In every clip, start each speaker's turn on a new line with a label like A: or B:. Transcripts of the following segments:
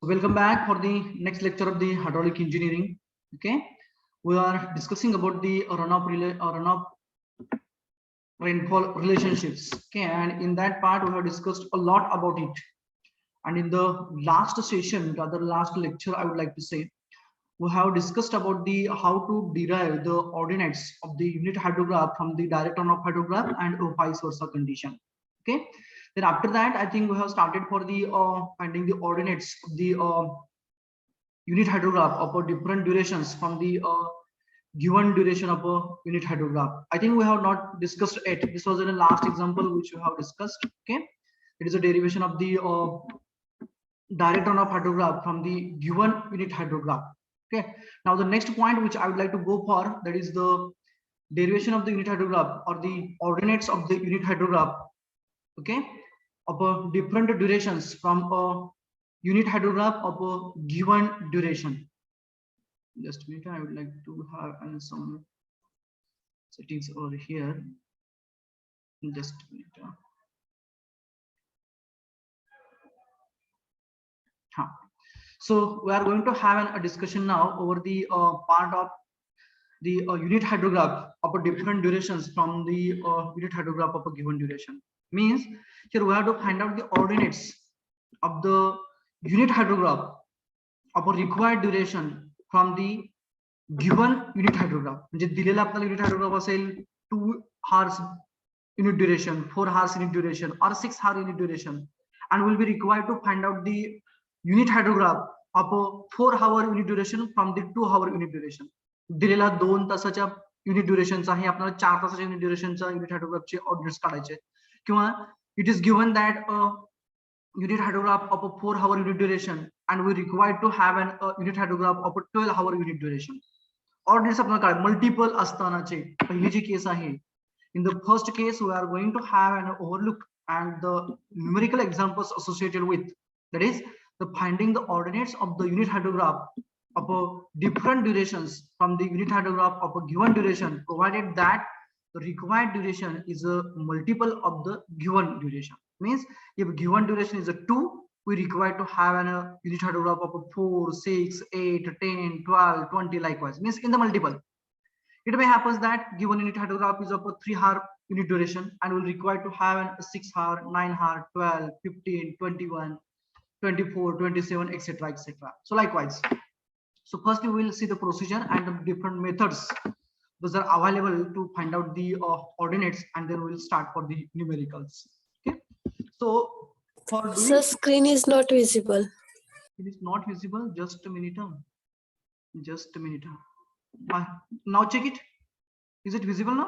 A: Welcome back for the next lecture of the hydraulic engineering. Okay, we are discussing about the runoff rainfall relationships. Okay, and in that part we have discussed a lot about it. And in the last session, rather last lecture, I would like to say, we have discussed about the how to derive the ordinates of the unit hydrograph from the direct runoff hydrograph and vice versa condition. Okay, then after that, I think we have started for the finding the ordinates of the unit hydrograph of a different durations from the given duration of a unit hydrograph. I think we have not discussed it. This was in the last example which we have discussed. Okay, it is a derivation of the direct runoff hydrograph from the given unit hydrograph. Okay, now the next point which I would like to go for, that is the derivation of the unit hydrograph or the ordinates of the unit hydrograph. Okay, of a different durations from a unit hydrograph of a given duration. Just a minute, I would like to have some settings over here. Just a minute. So we are going to have a discussion now over the part of the unit hydrograph of a different durations from the unit hydrograph of a given duration. Means here we have to find out the ordinates of the unit hydrograph of a required duration from the given unit hydrograph. म्हणजे दिलेला आपल्याला unit hydrograph असेल 2 hours unit duration, 4 hours unit duration, or 6 hour unit duration, and will be required to find out the unit hydrograph of a 4 hour unit duration from the 2 hour unit duration. दिलेला 2 तासाच्या unit ड्युरेशनचा आहे, आपल्याला 4 तासाच्या unit ड्युरेशनचा unit हायड्रोग्राफचे ordinates काढायचे, किंवा it is given that unit hydrograph of a 4 hour unit duration and we required to have an unit hydrograph of a 12 hour unit duration. Ordinates आपल्याला काय multiple असतानाचे पहिली जी केस आहे, in the first case we are going to have an overlook and the numerical examples associated with, that is the finding the ordinates of the unit hydrograph of a different durations from the unit hydrograph of a given duration, provided that the required duration is a multiple of the given duration. Means if given duration is a 2, we require to have an unit hydrograph of a 4, 6, 8, 10, 12, 20, likewise. Means in the multiple. It may happen that given unit hydrograph is of a 3 hour unit duration and will require to have a 6 hour, 9 hour, 12, 15, 21, 24, 27, etc., etc. So likewise. So first we will see the procedure and the different methods those are available to find out the ordinates, and then we'll start for the numericals. Okay. So for doing,
B: the screen is not visible.
A: It is not visible. Just a minute. Just a minute. Now check it. Is it visible now?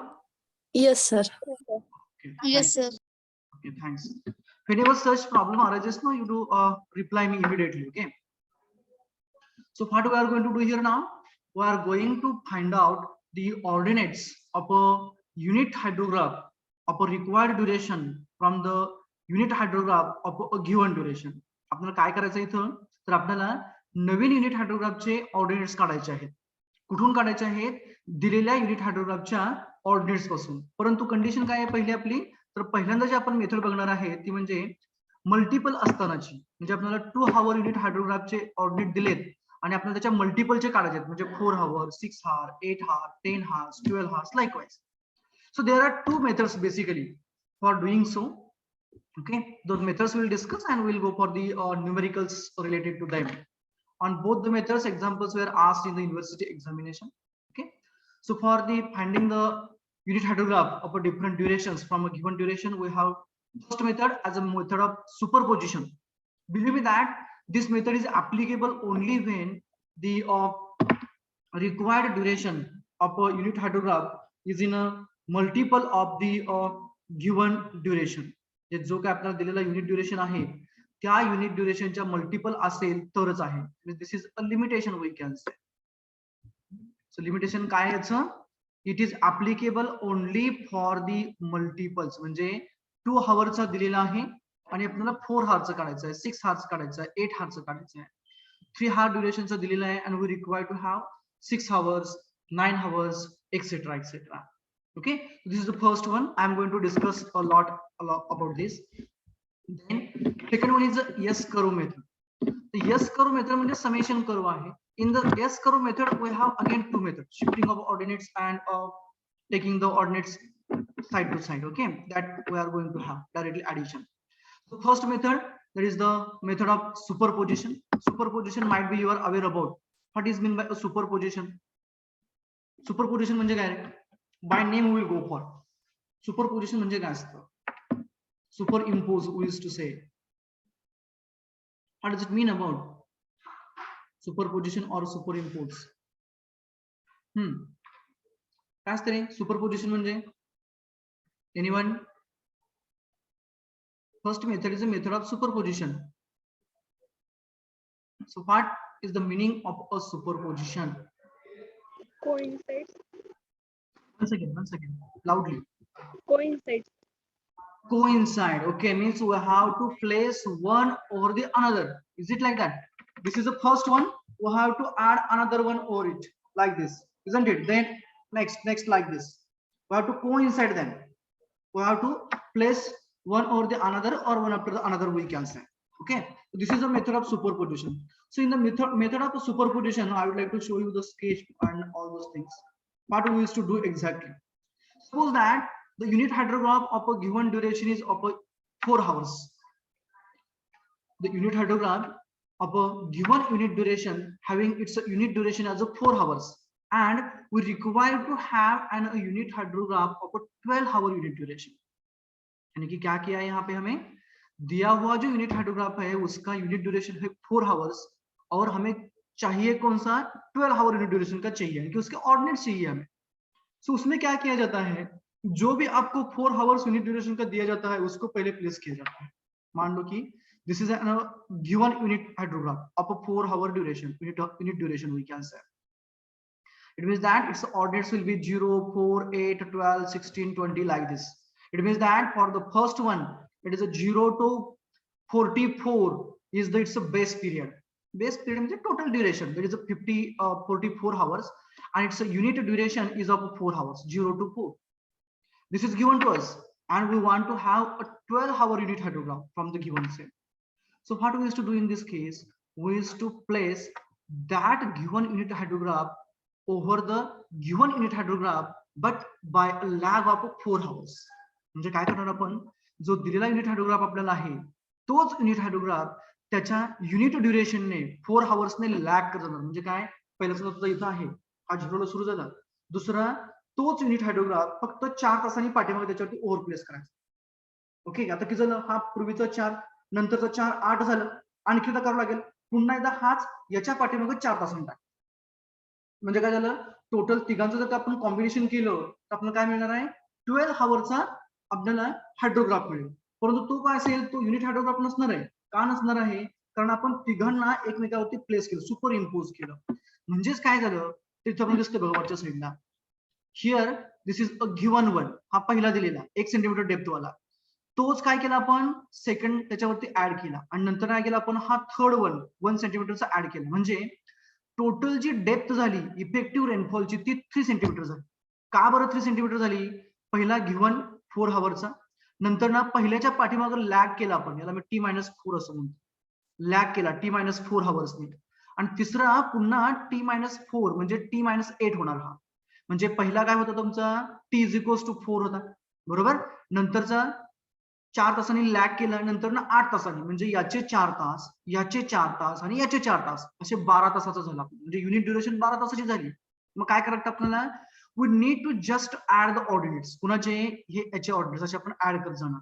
B: Yes, sir.
A: Okay,
C: yes, sir.
A: Okay, thanks. Whenever such problem arises, now you do reply me immediately. Okay. So what we are going to do here now? We are going to find out the ordinates of a unit hydrograph of a required duration from the unit hydrograph of a given duration. आपल्याला काय करायचं इथं, तर आपल्याला नवीन unit हायड्रोग्राफचे ordinates काढायचे आहेत. कुठून काढायचे आहेत? दिलेल्या युनिट हायड्रोग्राफच्या ऑर्डिनेट्स पासून. परंतु कंडिशन काय आहे पहिली आपली, तर पहिल्यांदा जे आपण मेथड बघणार आहे ती म्हणजे मल्टिपल असतानाची. म्हणजे आपल्याला 2 hour युनिट हायड्रोग्राफचे ऑर्डिनेट दिलेत आणि आपल्याला त्याच्या मल्टिपलचे काढायचे आहेत, म्हणजे 4 hour, 6 hour, 8 hour, 10 hours, 12 hours, likewise. So there are 2 methods basically for doing so. Okay, those methods we'll discuss and we'll go for the numericals related to them. On both the methods, examples were asked in the university examination. Okay, so for the finding the unit hydrograph of a different durations from a given duration, we have first method as a method of superposition. Believe me that this method is applicable only when the required duration of a unit hydrograph is in a multiple of the given duration. जो काय आपल्याला दिलेला unit duration आहे त्या unit ड्युरेशनच्या multiple असेल तरच आहे. This is a limitation we can say. So limitation काय याचं, it is applicable only for the multiples. म्हणजे 2 hourचा दिलेला आहे आणि आपल्याला 4 hourचं काढायचं आहे, 6 hours काढायचं आहे, 8 hourचं काढायचं आहे, 3 hour ड्युरेशनचा दिलेला आहे and we require to have 6 hours, 9 hours, etc., etc. Okay, this is the first one. I am going to discuss a lot about this. Then second one is the S curve method. S curve method म्हणजे summation curve आहे. In the S curve method, we have again two methods: shifting of ordinates and taking the ordinates side to side. Okay, that we are going to have directly addition. So first method, that is the method of superposition. Superposition might be you are aware about. What is meant by a superposition? Superposition म्हणजे काय? By name we will go for. Superposition म्हणजे काय असतं? Superimpose, we used to say. What does it mean about superposition or superimpose? काय असतं रे superposition म्हणजे? Anyone? First method is a method of superposition. So what is the meaning of a superposition?
C: Coincides.
A: Once again, loudly.
C: Coincides.
A: Coincide. Okay, means we have to place one over the another. Is it like that? This is the first one. We have to add another one over it, like this, isn't it? Then next like this. We have to coincide them. We have to place one over the another or one after the another, we can say. Okay, so this is a method of superposition. So in the method of superposition, I would like to show you the sketch and all those things. What we used to do exactly. Suppose that the unit hydrograph of a given duration is of 4 hours. The unit hydrograph of a given unit duration having its unit duration as 4 hours, and we require to have a unit hydrograph of a 12-hour unit duration. यानी कि क्या किया है यहाँ पे हमें दिया हुआ जो यूनिट हाइड्रोग्राफ है उसका यूनिट ड्यूरेशन है 4 आवर्स और हमें चाहिए कौन सा 12 आवर यूनिट ड्यूरेशन का चाहिए यानी कि उसके ऑर्डिनेट्स चाहिए हमें. सो उसमें क्या किया जाता है, जो भी आपको 4 आवर्स यूनिट ड्यूरेशन का दिया जाता है उसको पहले प्लेस किया जाता है. मान लो कि this is an given unit hydrograph of a 4 hour duration, unit duration we can say. It means that its ordinates will be 0, 4, 8, 12, 16, 20 like this. It means that for the first one, it is a 0 to 44 is the its a base period. Base period means the total duration. There is a 44 hours, and its a unit duration is of 4 hours, 0 to 4. This is given to us, and we want to have a 12-hour unit hydrograph from the given set. So what we used to do in this case, we used to place that given unit hydrograph over the given unit hydrograph, but by a lag of 4 hours. म्हणजे काय करणार आपण, जो दिलेला unit hydrograph आपल्याला आहे तोच unit hydrograph त्याच्या युनिट ड्युरेशनने 4 आवर्सने लॅग करणार. म्हणजे काय, पहिला समजा इथं आहे, हा 0 सुरू झाला, दुसरा तोच युनिट हायड्रोग्राफ फक्त 4 तासांनी पाठीमागे त्याच्यावरती ओव्हर प्लेस करायचा. ओके, आता किती झालं, हा पूर्वीचा 4 नंतरचा 4 8 झालं, आणखी एकदा करावं लागेल, पुन्हा एकदा हाच याच्या पाठीमागे 4 तासांनी टाक. म्हणजे काय झालं, टोटल तिघांचं जर आपण कॉम्बिनेशन केलं तर आपल्याला काय मिळणार आहे, 12 आवरचा आपल्याला हायड्रोग्राफ मिळेल. परंतु तो काय असेल, तो युनिट हायड्रोग्राफ नसणार आहे. का नसणार आहे, कारण आपण तिघांना एकमेकावरती प्लेस केलं, सुपर इम्पोज केलं. म्हणजेच काय झालं, तिथे आपण दिसतं बघा वरच्या साईडला, here this is a given one, हा पहिला दिलेला 1 सेंटीमीटर डेप्थ वाला, तोच काय केला आपण सेकंड त्याच्यावरती ऍड केला, आणि नंतर काय केला आपण हा थर्ड वन 1 सेंटीमीटरचा ऍड केला. म्हणजे टोटल जी डेप्थ झाली इफेक्टिव्ह रेनफॉलची ती 3 सेंटीमीटर झाली. का बरं 3 सेंटीमीटर झाली, पहिला गिवन 4 आवरचा, नंतर ना पहिल्याच्या पाठीमागे लॅग केला आपण, याला मी T-4 असं म्हणतो, लॅग केला T-4 आवर्सनी, आणि तिसरा पुन्हा T-4 म्हणजे T-8 होणार. हा म्हणजे पहिला काय होता तुमचा T=4 होता बरोबर, नंतरचा 4 तासांनी लॅग केला, नंतर ना 8 तासांनी, म्हणजे याचे 4 तास, याचे 4 तास आणि याचे 4 तास, असे 12 तासाचा झाला. म्हणजे युनिट ड्युरेशन 12 तासाची झाली. मग काय करायचं आपल्याला, we need to just add the ordinates. कुणाचे, हे याचे ऑर्डिनेट्स असे आपण ऍड करत जाणार.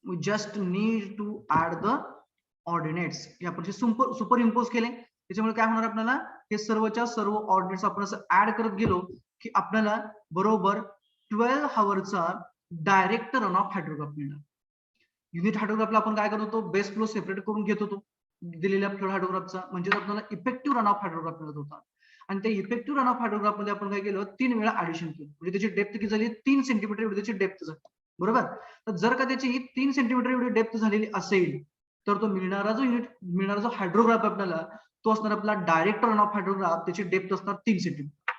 A: we just need to add the ordinates. हे आपण सुपर इम्पोज केले, त्याच्यामुळे काय होणार आपल्याला, हे सर्वच्या सर्व ऑर्डिनेट्स आपण असं ऍड करत गेलो की आपल्याला बरोबर 12 आवरचा डायरेक्ट रन ऑफ हायड्रोग्राफ मिळणार. युनिट हायड्रोग्राफला आपण काय करत होतो, बेस फ्लो सेपरेट करून घेत होतो दिलेल्या फ्लो हायड्रोग्राफचा, म्हणजे आपल्याला इफेक्टिव्ह रन ऑफ हायड्रोग्राफ मिळत होता. आणि त्या इफेक्टिव्ह रन ऑफ हायड्रोग्राफ मध्ये आपण काय केलं, 3 वेळा ऍडिशन केलं, म्हणजे त्याची डेप्थ किती झाली, 3 सेंटीमीटर एवढी त्याची डेप्थ झाली बरोबर. तर जर का त्याची 3 सेंटीमीटर एवढी डेप्थ झालेली असेल तर तो मिळणारा जो हायड्रोग्राफ आपल्याला तो असणार आपला डायरेक्ट रन ऑफ हायड्रोग्राफ, त्याची डेप्थ असणार 3 सेंटीमीटर.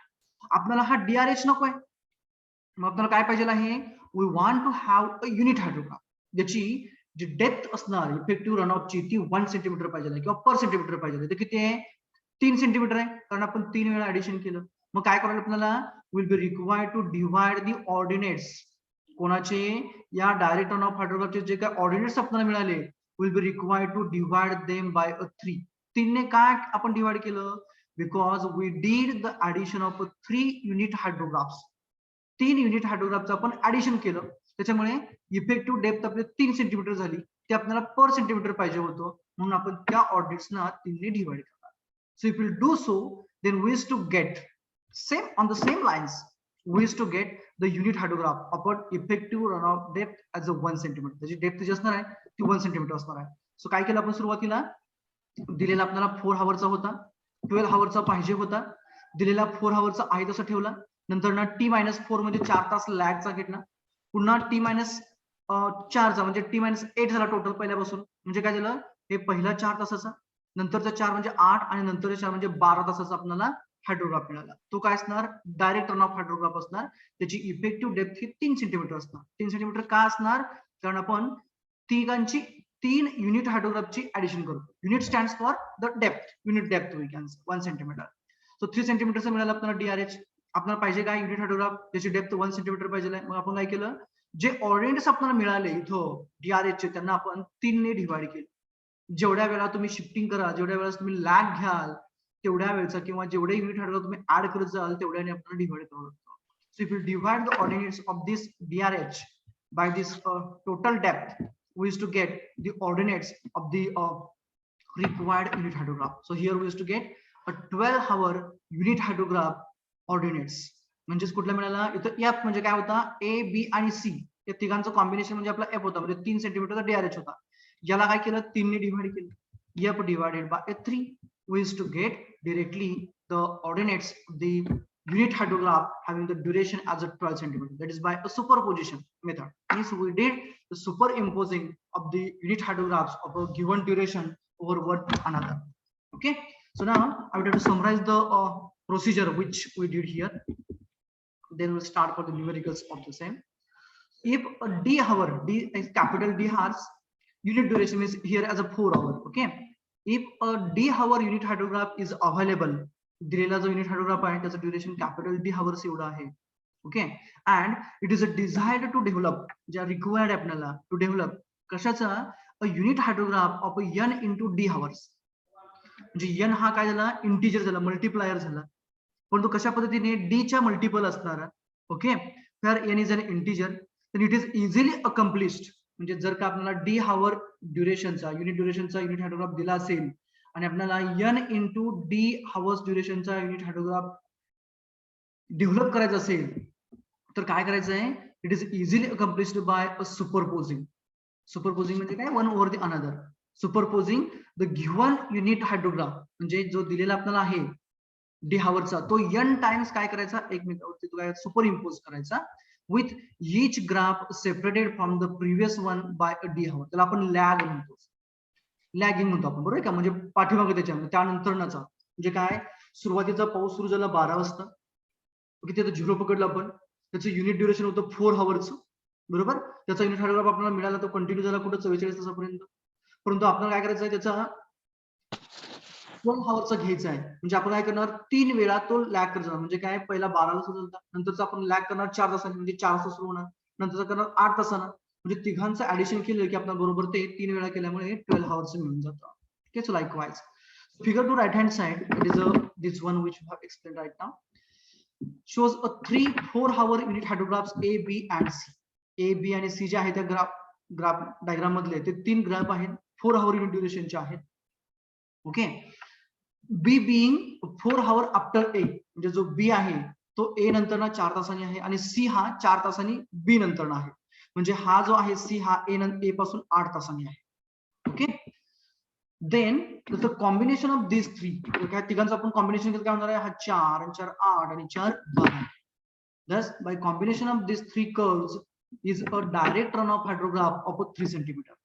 A: आपल्याला हा DRH नकोय, मग आपल्याला काय पाहिजे आहे, we want to have a unit hydrograph ज्याची जी डेप्थ असणार इफेक्टिव्ह रन ऑफची ती 1 सेंटीमीटर पाहिजे किंवा पर सेंटीमीटर पाहिजे. तर किती आहे 3 सेंटीमीटर आहे, कारण आपण 3 वेळा ऍडिशन केलं. मग काय करायला आपल्याला will be required to divide the ordinates. कोणाचे या डायरेक्ट रन ऑफ हायड्रोग्राफचे जे काय ऑर्डिनेट्स आपल्याला मिळाले will be required to divide them by 3. 3 ने काय आपण डिव्हाइड केलं because we did the addition of 3 unit hydrographs. 3 unit हायड्रोग्राफचं आपण ऍडिशन केलं, त्याच्यामुळे इफेक्टिव्ह डेप्थ आपली 3 सेंटीमीटर झाली. ते आपल्याला पर सेंटीमीटर पाहिजे होतं, म्हणून आपण त्या ऑर्डिनेट्सना 3 ने डिव्हाइड करणार. So if will do so then we is to get same on the same lines we is to get the unit hydrograph upon effective run off depth as a 1 centimetre. त्याची depth जी असणार आहे ती 1 centimetre असणार आहे. सो काय केलं आपण सुरुवातीला दिलेला आपल्याला 4 हॉवरचा होता, 12 हॉवरचा पाहिजे होता, दिलेला 4 हॉवरचा आहे तसं ठेवला. नंतर ना T-4 म्हणजे 4 तास लॅगचा घेतला, पुन्हा T-4चा म्हणजे T-8 झाला टोटल पहिल्यापासून. म्हणजे काय झालं हे पहिला 4 तासाचा, नंतरचा 4 म्हणजे 8 आणि नंतरचा 4 म्हणजे 12 तासाचा आपल्याला हायड्रोग्राफ मिळाला. तो काय असणार डायरेक्ट रन ऑफ हायड्रोग्राफ असणार. त्याची इफेक्टिव्ह डेप्थ ही 3 सेंटीमीटर असणार. 3 सेंटीमीटर का असणार, कारण आपण तिघांची 3 युनिट हायड्रोग्राफची ऍडिशन करतो. Unit stands for the depth, unit depth we can say 1 centimetre. सो 3 सेंटीमीटरचा मिळाला आपल्याला DRH. आपल्याला पाहिजे काय युनिट हायड्रोग्राफ, त्याची डेप्थ 1 सेंटीमीटर पाहिजे. मग आपण काय केलं, जे ऑर्डिनेट्स आपल्याला मिळाले इथं DRH चे त्यांना आपण 3 ने डिव्हाइड केलं. जेवढ्या वेळा तुम्ही शिफ्टिंग करा, जेवढ्या वेळेस तुम्ही लॅग घ्याल तेवढ्या वेळचा किंवा जेवढे युनिट हायड्रोग्राफ तुम्ही ऍड करत जाल तेवढ्याने आपल्याला डिव्हाइड करावं लागतं. So if you divide the ordinates of this DRH by this total depth we used to get the ordinates of the required unit hydrograph. So here we used to get a 12-hour unit hydrograph ordinates. म्हणजेच कुठला मिळाला इथं F म्हणजे काय होता A, B आणि C या तिघांचं combination म्हणजे आपला F होता, म्हणजे 3 सेंटीमीटरचा DRH होता. याला काय केलं 3 ने डिव्हाइड केलं. F divided by 3 we used to get directly the ordinates of the unit hydrograph having the duration as a 12 centimeter. That is by a superposition method. Means we did the superimposing of the unit hydrographs of a given duration over one another. Okay. So now I would like to summarize the procedure which we did here. Then we'll start for the numericals of the same. If a D hour, D is capital D hours, unit duration is here as a 4 hour. Okay. If a D hour unit hydrograph is available, दिलेला जो unit hydrograph आहे त्याचं duration capital D hours एवढं आहे. Okay. And it is a desired to develop, ज्या required आहे आपल्याला to develop कशाचा a unit hydrograph of N into D hours. म्हणजे N हा काय झाला इंटिजर झाला, मल्टिप्लायर झाला, परंतु कशा पद्धतीने D च्या मल्टिपल असणार. ओके. तर N is an integer, then it is easily accomplished. म्हणजे जर का आपल्याला D हवर ड्युरेशनचा युनिट हायड्रोग्राफ दिला असेल आणि आपल्याला N into D हवर्स ड्युरेशनचा युनिट हायड्रोग्राफ डेव्हलप करायचा असेल तर काय करायचं आहे, it is easily accomplished by a superposing. Superposing म्हणजे काय, one over the another. Superposing the given unit hydrograph म्हणजे जो दिलेला आपल्याला आहे D हवरचा तो N टाइम्स काय करायचा एकमेकावरती तो काय सुपर इम्पोज करायचा with each graph separated from the previous one by a D हवर. त्याला आपण लॅग म्हणतो, लॅगिंग म्हणतो आपण, बरोबर का, म्हणजे पाठीमागे त्यानंतरचा. म्हणजे काय सुरुवातीचा पाऊस सुरू झाला 12 वाजता, ओके, त्याचं 0 पकडलं आपण, त्याचं युनिट ड्युरेशन होतं 4 हवर्सचं, बरोबर. त्याचा युनिट हायड्रोग्राफ आपल्याला मिळाला तो कंटिन्यू झाला कुठं 44 तासापर्यंत. परंतु आपल्याला काय करायचं आहे त्याचा 12 हवर्सचा घ्यायचा आहे. म्हणजे आपण काय करणार 3 वेळा तो लॅग करणार. म्हणजे काय पहिला 12 सुरू झाला, नंतरचा आपण लॅग करणार 4 तासांनी, म्हणजे 4 तास सुरू होणार, नंतरचा करणार 8 तासांना. म्हणजे तिघांचं ऍडिशन केलं की आपल्याला बरोबर ते 3 वेळा केल्यामुळे 12 हवर्स मिळून जातं. Okay. So likewise figure to right hand side, it is this one which we have explained right now, shows a 3-4 hour unit hydrographs A, B and C. A, B आणि C जे आहेत त्या graph diagram मधले ते 3 graph आहेत 4 hour unit duration चे आहेत. Okay. B being 4 hour after A, म्हणजे जो B आहे तो A नंतर 4 तासांनी आहे आणि C हा 4 तासांनी B नंतर आहे. म्हणजे हा जो आहे C हा A पासून 8 तासांनी आहे. Okay. Then the combination of these three, काय तिघांचं आपण कॉम्बिनेशन केलं काय होणार आहे, हा 4 आणि 4 8 आणि 4 12. Thus by combination of these three curves is a direct run of hydrograph of 3 centimeter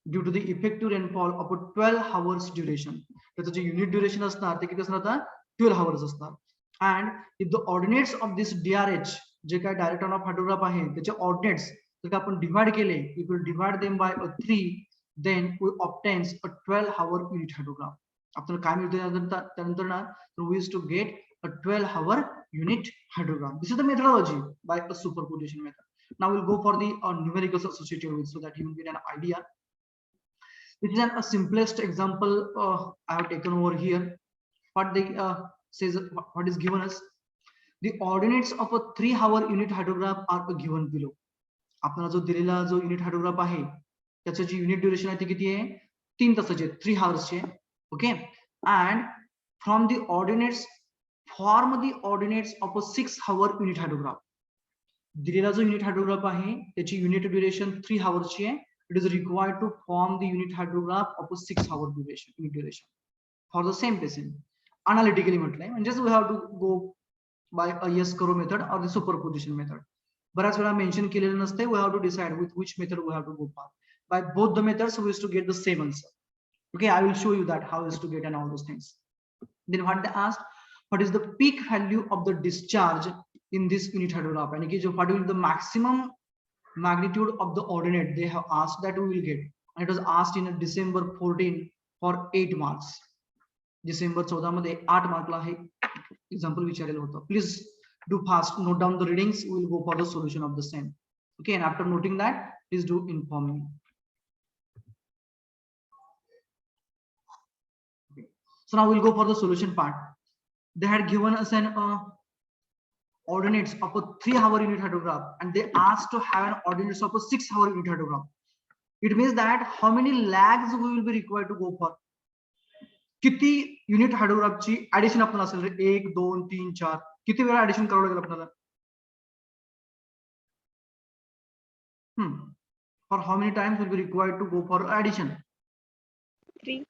A: due to the effective rainfall of 12 hours duration. त्याचं जे युनिट ड्युरेशन असणार ते किती असणार आता 12 hours असणार. And if the ordinates of this DRH जे काय direct run of hydrograph आहे त्याचे ऑर्डिनेट्स जर का आपण डिवाइड केले, if we divide them by a 3, then we obtains a 12-hour unit hydrogram. आपल्याला काय मिळतं त्यानंतर ना, we used to get a 12-hour unit hydrogram. This is the methodology by a superposition method. Now we'll go for the numericals associated with, so that you will get an idea. This is a simplest example I have taken over here. What they says, what is given us, the ordinates of a 3-hour unit hydrograph are given below. आपल्याला जो दिलेला जो unit hydrograph आहे त्याचं जी unit duration आहे ती किती आहे, 3 तासाचे, 3 hours चे. Okay, and from the ordinates form the ordinates of a 6-hour unit hydrograph. दिलेला जो युनिट हायड्रोग्राफ आहे त्याची युनिट ड्युरेशन 3 hours ची आहे. It is required to form the unit hydrograph of a 6-hour duration, unit duration for the same patient. Analytically म्हटलंय, म्हणजेच we have to go by a Yes-Karo method or the superposition method. बऱ्याच वेळा mention केलेलं नसते, we have to decide with which method we have to go for. By both the methods we used to get the same answer. Okay, I will show you that how is to get and all those things. Then what they asked, what is the peak value of the discharge in this unit hydrograph, and what will the maximum magnitude of the ordinate they have asked that we will get, and it was asked in December 14 for 8 marks. December 14 मध्ये 8 मार्कला हे example विचारलेलं होतं. Please do fast, note down the readings, we will go for the solution of the same. Okay, and after noting that, please do inform me. Okay. So now we'll go for the solution part. They had given us an ordinates of a 3-hour unit hydrograph, and they asked to have an ordinates of a 6-hour unit hydrograph. It means that how many lags we will be required to go for. किती unit हायड्रोग्राफची addition आपल्याला असेल रे, 1 2 3 4, किती वेळा addition करावं लागेल आपल्याला? For how many times will be required to go for addition?
C: 3.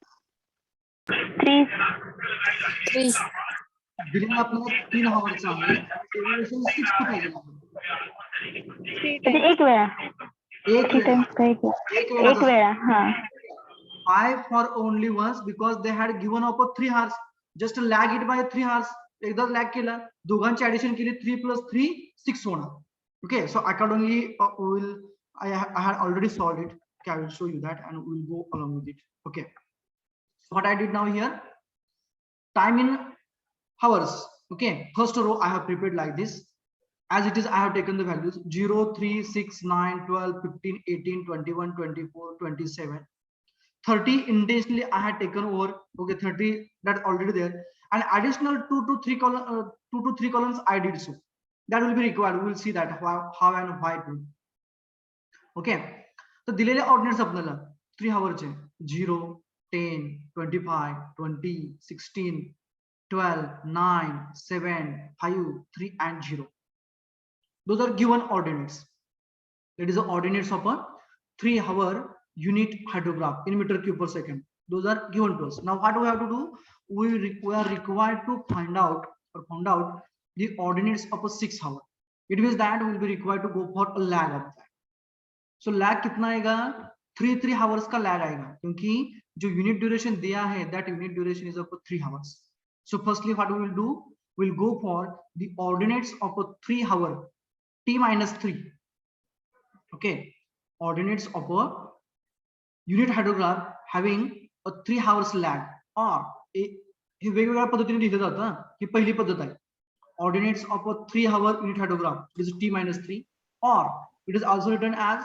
A: दिलेला आपल्याला 3 hours आहे, ड्युरेशन 6 पाहिजे.
C: 3 times.
A: एक वेळा.
D: हा.
A: Why for only once? Because they had given up a 3 hours. Just lag it by 3 hours. एकदा लॅग केला, दोघांची ऍडिशन केली, 3 + 3 6 होणार. Okay, so accordingly I had already solved it. Okay, I will show you that and we'll go along with it. Okay, so what I did now here, time in hours. Okay, first row I have prepared like this. As it is, I have taken the values 0 3 6 9 12 15 18 21 24 27 30. Intentionally I had taken over. Okay, 30, that's already there, and additional 2 to 3 columns I did so. That will be required. We will see that how and why it will. Okay, so दिलेले ordinates आपल्याला 3 hours चे 0 10 25 20 16 12 9 7 5 3 and 0. Those are given ordinates. That is the ordinates of a 3-hour unit hydrograph in meter cube per second. Those are given to us. Now what we have to do, we are required to find out the ordinates of a 6-hour. It means that we will be required to go for a lag of that. So lag कितना आएगा, 3 hours का lag आएगा, क्योंकि जो unit duration दिया है that unit duration is of 3 hours. So firstly what we will do, we will go for the ordinates of a 3-hour t-3. Okay, ordinates of a unit hydrograph having a 3 hours lag, or हे वेगवेगळ्या पद्धतीने लिहिलं जातं. ही पहिली पद्धत आहे, ordinates of a 3-hour unit hydrograph, this is t-3, or it is also written as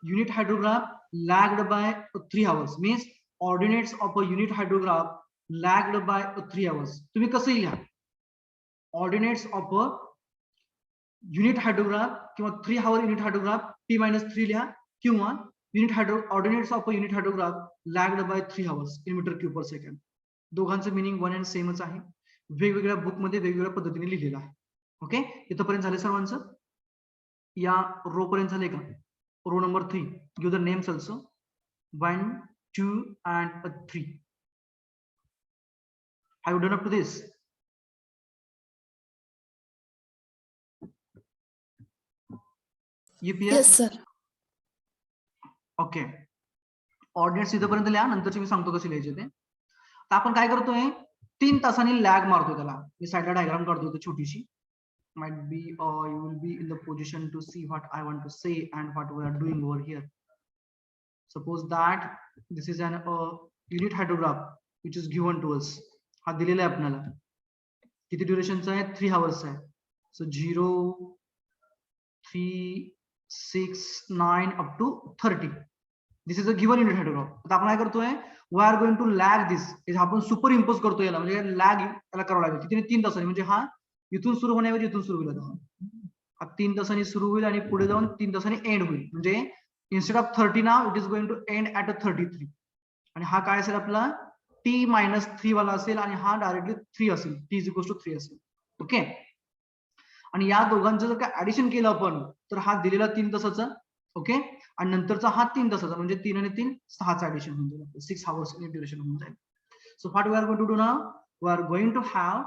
A: unit hydrograph lagged by 3 hours. Means ordinates of a unit hydrograph lagged by 3 hours. तुम्ही कसं लिहा, ordinates of a unit hydrograph किंवा 3-hour unit hydrograph t-3 लिहा, किंवा ordinates of a unit hydrograph lagged by 3 hours in meter cube per second. दोघांचं meaning one and सेमच आहे, वेगवेगळ्या बुक मध्ये वेगवेगळ्या पद्धतीने लिहिलेलं आहे. ओके, इथपर्यंत झाले सर्वांचं? या रो पर्यंत झाले का? Row number 3, give the names also, 1 2 and 3. Have you done up to this?
B: Yes, sir.
A: Okay, ordinates इथपर्यंत लिहा, नंतरची मी सांगतो कसे लिहायचे ते. तर आपण काय करतोय, 3 तासांनी लॅग मारतो त्याला. मी साईडला डायग्राम काढतो छोटीशी. might be you will be in the position to see what I want to say and what we are doing over here. Suppose that this is an unit hydrograph which is given to us. हा दिलेला आहे आपल्याला. किती ड्युरेशनचा आहे? 3 hours आहे. So 0, 3, 6, 9 up to 30. This is a given unit hydrograph. आता आपण काय करतोय? We are going to lag this. हे आपण सुपर इम्पोज करतोय याला, म्हणजे लॅग याला करावं लागेल. किती? 3 तासांनी. म्हणजे हा इथून सुरू होण्याऐवजी इथून सुरू होईल. हा 3 तासांनी सुरू होईल आणि पुढे जाऊन 3 तासांनी एंड होईल. म्हणजे instead of 30 now it is going to end at a 33. आणि हा काय असेल आपला t-3 वाला असेल आणि हा डायरेक्टली 3 असेल. t is equals to 3 असेल. ओके. आणि या दोघांचं जर काय ऍडिशन केलं आपण तर हा दिलेला 3 तासाचा, ओके, आणि नंतरचा हा 3 तासाचा, म्हणजे 3 आणि 3 6चा ऍडिशन होऊन जाईल. 6 hours ड्युरेशन होऊन जाईल. So what we are going to do now? We are going to have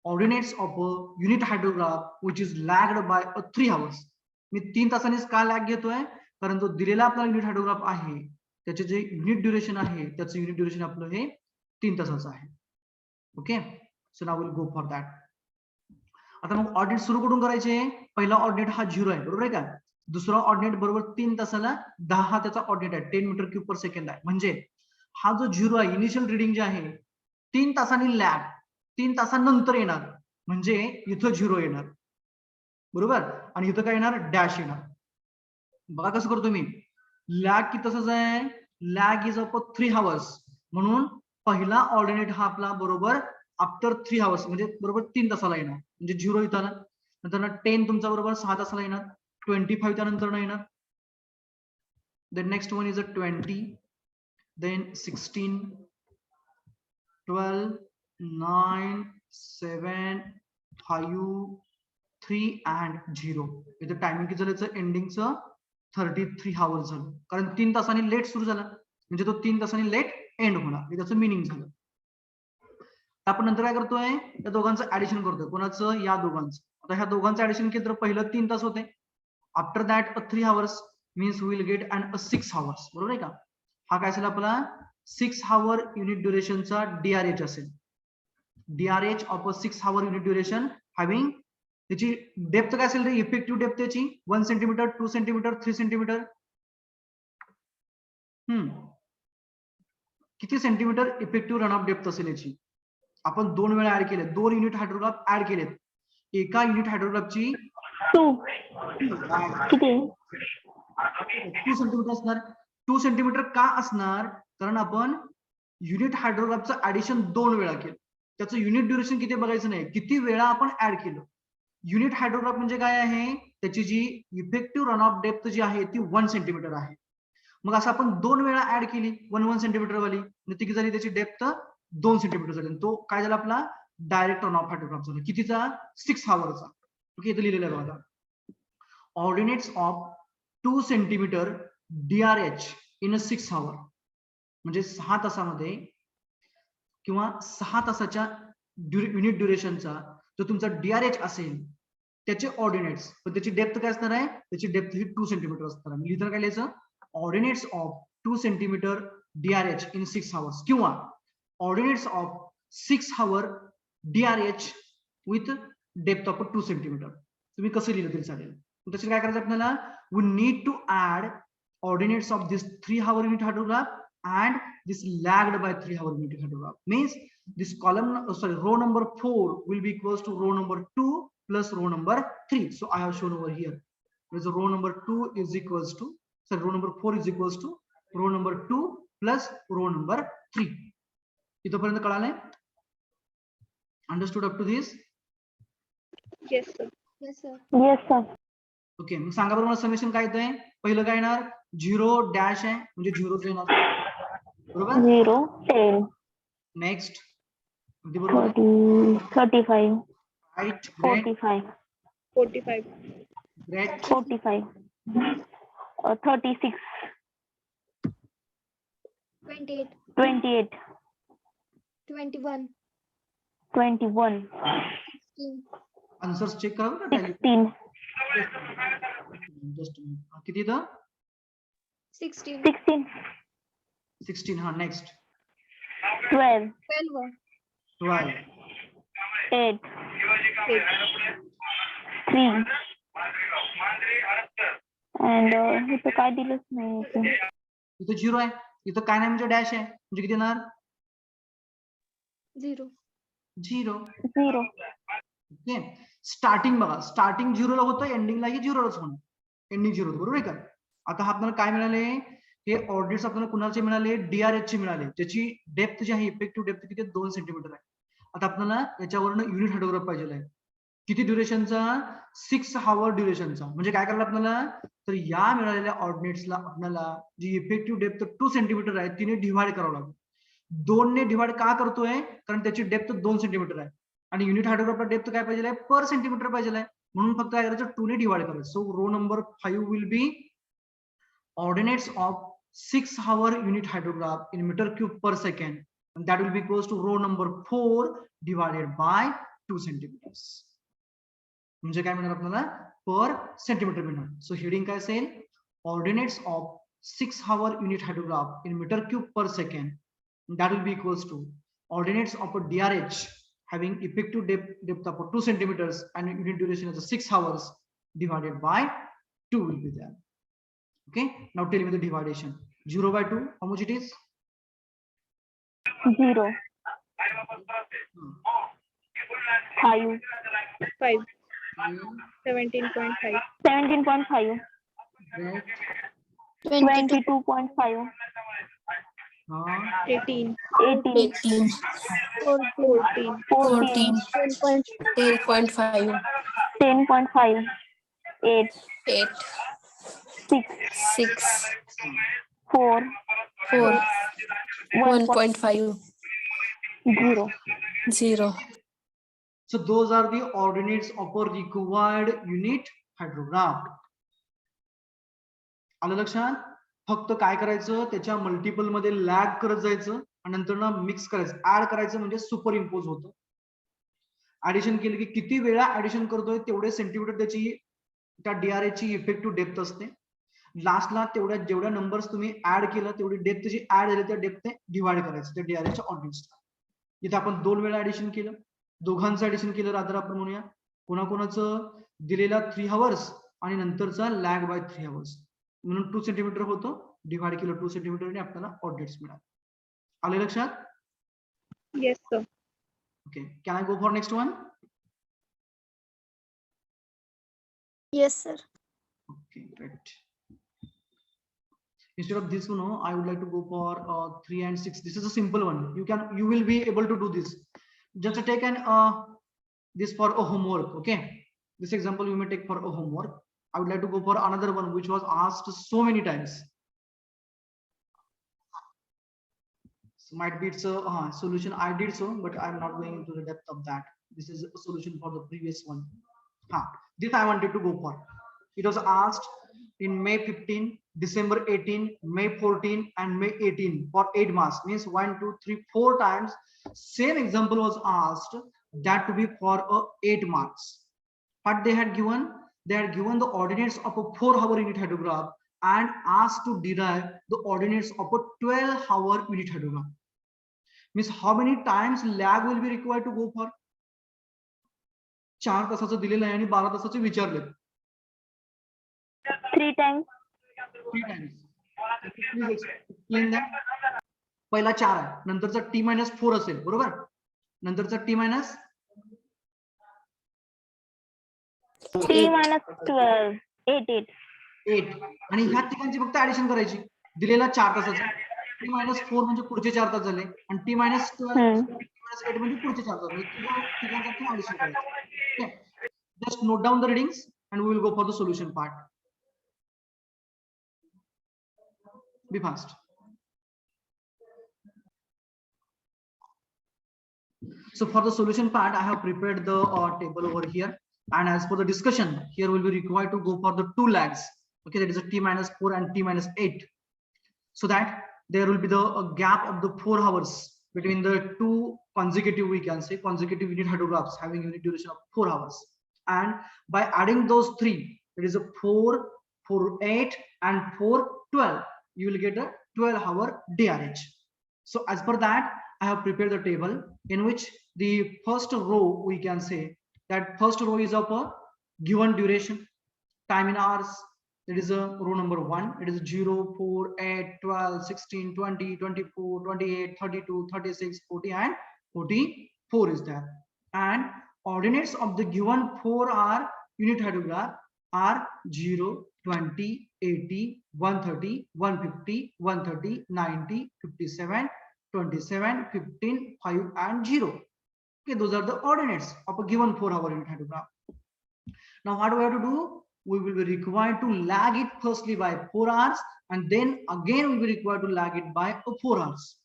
A: ordinates of a unit hydrograph which is lagged by 3 hours. मी 3 तासांनीच का लॅग घेतोय? कारण जो दिलेला आपला युनिट हायड्रोग्राफ आहे त्याचे जे युनिट ड्युरेशन आहे त्याचं युनिट ड्युरेशन आपलं हे 3 तासाचं आहे. Okay. So now will go for that. आता मग ऑर्डिनेट सुरू कुठून करायचे? पहिला ऑर्डिनेट हा 0 आहे, बरोबर आहे का? दुसरा ऑर्डिनेट बरोबर 3 तासाला 10 हा त्याचा ऑर्डिनेट आहे, 10 मीटर क्यूब पर सेकंड आहे. म्हणजे हा जो 0 आहे इनिशियल रिडिंग जे आहे 3 तासांनी लॅग 3 तासानंतर येणार, म्हणजे इथं 0 येणार, बरोबर, आणि इथं काय येणार? डॅश येणार. बघा कसं करतो मी. लॅग किती तासाचा आहे? Lag is of 3 hours. म्हणून पहिला ऑर्डिनेट हा आपला बरोबर आफ्टर 3 hours म्हणजे बरोबर 3 तासाला येणार, म्हणजे 0 इथं आला. नंतर 10 तुमचा बरोबर 6 तासाला येणार, 25 त्यानंतर येणार. Then next one is a 20, then 16, 12, 9, 7, 5, 3 and 0. इथं टायमिंग किती झालं? एंडिंगचं 33 hours झालं, कारण 3 तासांनी लेट सुरू झाला, म्हणजे तो 3 तासांनी लेट एंड होणार, हे त्याचं मिनिंग झालं. आपण नंतर काय करतोय? या दोघांचं ऍडिशन करतोय. कोणाचं? या दोघांचं. आता ह्या दोघांचं ऍडिशन केलं तर पहिलं 3 तास होते. After that 3 hours means will get and 6 hours, बरोबर आहे का? हा काय असेल आपला 6 hour युनिट ड्युरेशनचा DRH असेल. DRH of 6 hour unit duration having, त्याची डेप्थ काय असेल? इफेक्टिव्ह डेप्थ त्याची 1 सेंटीमीटर, 2 सेंटीमीटर, 3 सेंटीमीटर. किती centimetre effective run off depth असेल याची? आपण 2 वेळा ऍड केले, 2 युनिट हायड्रोग्राफ ऍड केलेत. एका युनिट हायड्रोग्राफची
C: 2 किती?
A: 2 सेंटीमीटर असणार. 2 सेंटीमीटर का असणार? कारण आपण युनिट हायड्रोग्राफचं ऍडिशन 2 वेळा केलं. त्याचं युनिट ड्युरेशन किती बघायचं नाही, किती वेळा आपण ऍड केलं. युनिट हायड्रोग्राफ म्हणजे काय आहे? त्याची जी इफेक्टिव्ह रन ऑफ डेप्थ जी आहे ती 1 सेंटीमीटर आहे. मग असं आपण 2 वेळा ऍड केली 1 सेंटीमीटर वाली, किती झाली त्याची डेप्थ? 2 सेंटीमीटर झाली. तो काय झाला आपला डायरेक्ट रन ऑफ हायड्रोग्राफ झाला. कितीचा? 6 hourचा. ओके, इथे लिहिलेलं आहे बघा. Ordinates of 2 centimetre DRH in 6 hour, म्हणजे 6 तासामध्ये किंवा 6 तासाच्या युनिट ड्युरेशनचा जो तुमचा DRH असेल त्याचे ऑर्डिनेट्स, पण त्याची डेप्थ काय असणार आहे? त्याची डेप्थ ही 2 सेंटीमीटर असणार आहे. लिहिताना काय लिहायचं? Ordinates of 2 centimetre DRH in 6 hours किंवा ordinates of 6 hour DRH with depth of 2 centimetre. तुम्ही कसं लिहिलं तरी चालेल. त्याच्यात काय करायचं आपल्याला? We need to add ordinates of this 3 hour unit hydrograph and this lagged by 3 hour unit hydrograph. Means this column, row number 4 will be equals to row number 2 plus row number 3. So I have shown over here. Because row number 2 is equals to, row number 4 is equals to row number 2 plus row number 3. इथपर्यंत कळालंय? Understood up to this?
C: Yes sir.
D: Yes, sir.
C: Yes sir.
A: Okay, मग सांगा बरोबर summation काय येतंय? पहिलं काय येणार? 0 dash आहे म्हणजे 0 येणार, बरोबर?
C: 0 10
A: नेक्स्ट बरोबर
C: 35
A: राईट.
C: 45 45
A: ग्रेट.
C: 45 36
D: 28,
C: 28
D: 21,
C: 21
D: 16,
A: आन्सर्स चेक करा बरं का.
C: 16
A: जस्ट किती इथं?
D: 16,
C: 16
A: 16. हा, नेक्स्ट
C: 12
D: 12,
A: 12,
C: 8 3 and इथं काय दिलंच नाही इथं.
A: इथं 0 आहे, इथं काय नाही म्हणजे डॅश आहे, म्हणजे किती येणार
D: 0.
A: 0.
C: 0
A: ओके. स्टार्टिंग बघा, स्टार्टिंग 0 ला होतं, एंडिंगलाही 0 लाच होणार, एंडिंग 0 बरोबर आहे का. आता आपल्याला काय मिळाले, हे ऑर्डिनेट्स आपल्याला कुणाचे मिळाले, DRH चे मिळाले, ज्याची डेप्थ जी आहे, इफेक्टिव्ह डेप्थ किती 2 सेंटीमीटर आहे. आता आपल्याला याच्यावरनं युनिट हायड्रोग्राफ पाहिजे आहे, किती ड्युरेशनचा, 6 आवर ड्युरेशनचा. म्हणजे काय करायला आपल्याला, तर या मिळालेल्या ऑर्डिनेट्सला आपल्याला जी इफेक्टिव्ह डेप्थ 2 सेंटीमीटर आहे तिने डिव्हाइड करावं लागेल. 2 ने डिव्हाइड का करतोय, कारण त्याची डेप्थ 2 सेंटीमीटर आहे आणि युनिट हायड्रोग्राफला डेप्थ काय पाहिजे आहे, पर सेंटीमीटर पाहिजे आहे, म्हणून फक्त काय करायचं, 2 ने डिव्हाइड करायचं. So row number 5 will be ordinates of 6 hour unit hydrograph in meter cube per second, and that will be equals to row number 4 divided by 2 centimeters. म्हणजे काय मिळणार आपल्याला, पर सेंटीमीटर मिळणार. सो हेडिंग काय असेल, ordinates of 6 hour unit hydrograph in meter cube per second, and that will be equals to ordinates of a DRH having effective depth of 2 centimeters and unit duration is 6 hours divided by 2 will be there. Okay, now tell me the dividation. 0 by 2, how much it is?
C: 0 5
D: 5. 17.5.
C: 17.5 22.5
D: 18.
C: 18
D: 14.
C: 14
B: 10.5
C: 10.5 8
B: 8
C: 6
B: 6
C: 4
B: 4
C: 1.5
B: 1.5
C: 0
B: 0.
A: So those are the ordinates of a required unit hydrograph. आलं लक्षात. फक्त काय करायचं, त्याच्या multiple मध्ये lag करत जायचं आणि नंतर ना मिक्स करायचं, ऍड करायचं, म्हणजे सुपर इम्पोज होतं. ऍडिशन केलं की किती वेळा ऍडिशन करतोय तेवढे सेंटीमीटर त्याची, त्या DRH ची इफेक्टिव्ह डेप्थ असते. लास्टला तेवढ्या जेवढ्या नंबर्स तुम्ही ऍड केलं तेवढी डेप्थ जी ऍड झाली त्या डेप्थने डिवाइड करायचं त्या DRH च्या ऑर्डिनेट्सला. इथे आपण 2 वेळा ऍडिशन केलं, दोघांचं ऍडिशन केलं, रादर आपण म्हणूया कोणाकोणाचं दिलेला 3 आवर्स आणि नंतरचा लॅग बाय 3 आवर्स, म्हणून 2 सेंटीमीटर होतं, डिवाइड केलं 2 सेंटीमीटर आणि आपल्याला ऑर्डिनेट्स मिळाले. आले लक्षात?
D: Yes, sir.
A: Okay, can I go for next one?
B: Yes, sir.
A: Okay, great. Instead of this one, I would like to go for 3 and 6. This is a simple one. You will be able to do this. Just take an this for a homework. Okay, this example you may take for a homework. I would like to go for another one which was asked so many times. So might be it's a solution. I did so, but I'm not going into the depth of that. This is a solution for the previous one. This I wanted to go for. It was asked in May 15, December 18, May 14, and May 18 for 8 marks. Means 1, 2, 3, 4 times. Same example was asked, that to be for 8 marks. But they had given the ordinates of a 4-hour unit hydrograph and asked to derive the ordinates of a 12-hour unit hydrograph. Means how many times lag will be required to go for? 4 तासाचं दिलेलं आहे आणि 12 तासाचे विचारले.
C: 3 times.
A: 3 times. Please explain that. पहिला 4 आहे, नंतरचा T-4 असेल, बरोबर? नंतरचा T-
C: 3 - 12 8
A: आणि ह्या ठिकाणची फक्त ऍडिशन करायची. दिलेला 4 तासाचा T-4 म्हणजे पुढचे 4 तास झाले आणि T-12 8 म्हणजे पुढचे 4 तास झाले. ठिकाणचं ऍडिशन करायचं. Just note down the readings and we will go for the solution part. Be fast. So for the solution part, I have prepared the table over here, and as for the discussion, here will be required to go for the 2 lags. Okay, that is a T-4 and T-8, so that there will be the gap of the 4 hours between the 2 consecutive, we can say consecutive unit hydrographs having unit duration of 4 hours. And by adding those 3, that is a 4, 4, 8, and 4, 12, you will get a 12-hour DRH. So as per that, I have prepared the table in which the first row, we can say that first row is of a given duration, time in hours, that is a row number 1. It is 0, 4, 8, 12, 16, 20, 24, 28, 32, 36, 40 and 44 is there. And ordinates of the given 4-hour unit hydrograph are 0, 20, 80, 130, 150, 130, 90, 57, 27, 15, 5 and 0. Okay, those are the ordinates of a given 4-hour unit hydrograph. Now what do we have to do? We will be required to lag it firstly by 4 hours, and then again we will be required to lag it by 4 hours,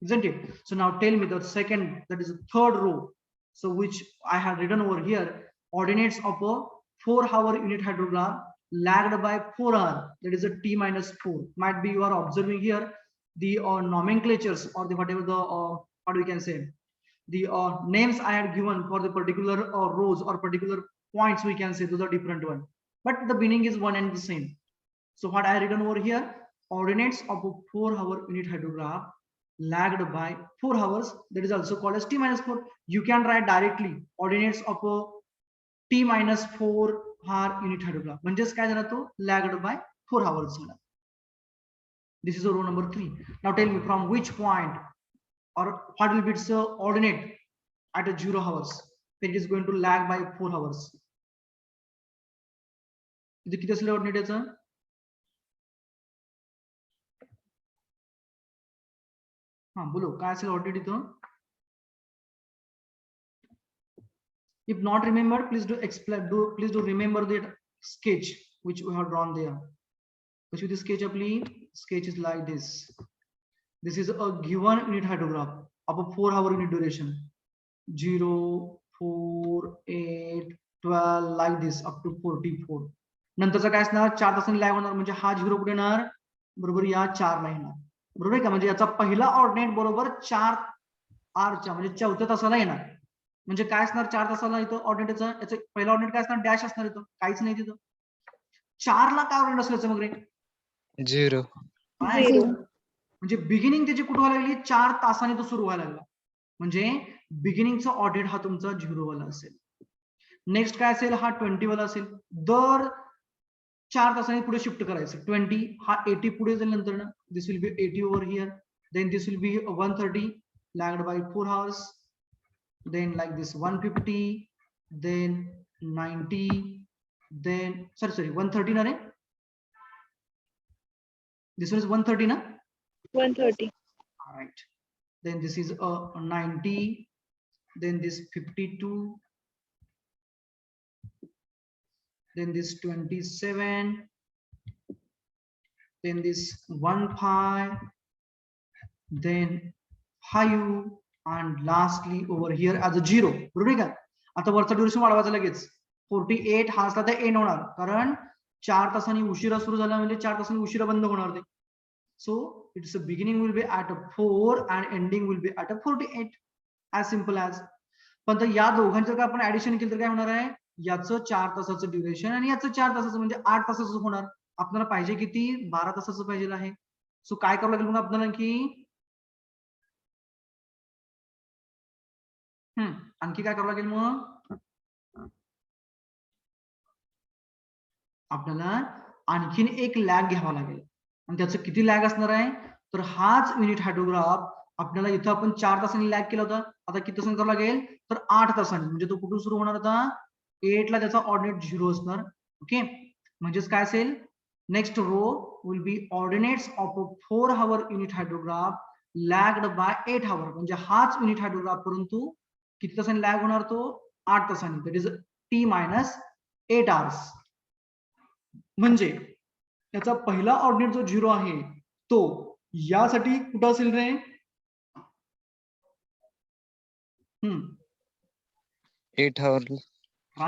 A: isn't it? So now tell me the second, that is the third row, so which I have written over here, ordinates of a 4-hour unit hydrograph lagged by 4 hours, that is a t minus 4. Might be you are observing here the nomenclatures or the whatever the what we can say, the names I had given for the particular rows or particular points, we can say those are different one, but the meaning is one and the same. So what I written over here, ordinates of a 4-hour unit hydrograph lagged by 4 hours, that is also called as t minus 4. You can write directly ordinates of a t minus 4-hour unit hydrograph, म्हणजेच काय झाला तो lagged by 4 hours झाला. This is a row number 3. Now tell me from which point or what will be its ordinate at a 0 hours, it is going to lag by 4 hours. इथे किती असले ordinate याचं? हा बोलो काय असेल ordinate इथं? If not remembered, please do explain. Please do remember the sketch which we have drawn there. Which with the sketch, please. Sketch is like this. This is a given unit hydrograph of a 4-hour unit duration. 0, 4, 8, 12 like this up to 44. नंतरचा काय असणार 4 तासांनी lag होणार म्हणजे हा 0 कुठे येणार बरोबर या 4 ला येणार बरोबर आहे का म्हणजे याचा पहिला ऑर्डिनेट बरोबर 4 आरच्या म्हणजे 4थ्या तासाला येणार म्हणजे काय असणार 4 तासाला इथं ऑर्डिनेटचा याचा पहिला ऑर्डिनेट काय असणार डॅश असणार इथं काहीच नाही तिथं 4 ला काय ऑर्डिनेट असल्याचं मग रे
E: 0
A: म्हणजे बिगिनिंग त्याची कुठे व्हायला लागली 4 तासांनी तो सुरू व्हायला लागला म्हणजे बिगिनिंगचा ऑर्डिनेट हा तुमचा 0 वाला असेल नेक्स्ट काय असेल हा 20 वाला असेल दर 4 तासांनी पुढे शिफ्ट करायचं 20 हा 80 पुढे जाईल नंतर ना this will be 80 over here then this will be 130 lagged by 4 hours then like this 150 then 90 then sorry 130 na re this one is 130 na
D: 130.
A: all right then this is 90 then this 52 then this 27 then this 15 then 5 and lastly over here as a 0 बरोबर आहे का आता वरचा duration वाढवायचा लगेच 48 हा असला तर एंड होणार कारण 4 तासांनी उशिरा सुरू झाला म्हणजे 4 तासांनी उशिरा बंद होणार ते so it's a beginning will be at 4 and ending will be at 48 as simple as पण तर या दोघांचं का आपण ऍडिशन केलं तर काय होणार आहे याचं 4 तासाचं ड्युरेशन आणि याचं 4 तासाचं म्हणजे 8 तासाचं होणार आपल्याला पाहिजे किती 12 तासाचं पाहिजे आहे सो काय करावं लागेल मग आपल्याला की आणखी काय करावं लागेल मग आपल्याला आणखीन एक लॅग घ्यावा लागेल आणि त्याचं किती लॅग असणार आहे तर हाच युनिट हायड्रोग्राफ आपल्याला इथं आपण 4 तासांनी लॅग केला होता आता किती तासांनी करावं लागेल तर 8 तासांनी म्हणजे तो कुठून सुरू होणार होता 8 ला त्याचा ऑर्डिनेट 0 असणार ओके म्हणजेच काय असेल next row will be ordinates of a 4-hour unit hydrograph lagged by 8 hours म्हणजे हाच युनिट हायड्रोग्राफ परंतु किती तासांनी लॅग होणार तो 8 तासांनी that is t minus 8 hours म्हणजे त्याचा पहिला ऑर्डिनेट जो 0 आहे तो यासाठी कुठं असेल रे
E: 8 hours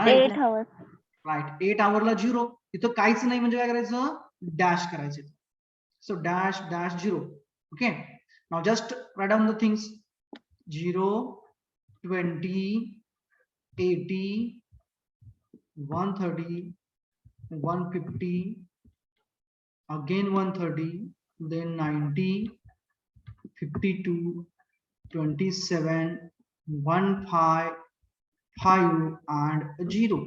C: Eight hours.
A: Right 8 hour ला 0 इथं काहीच नाही म्हणजे काय करायचं डॅश करायचे सो dash dash 0 okay now just write down the things 0 20 80 130 150 again 130 then 90 52 27 15 5 and 0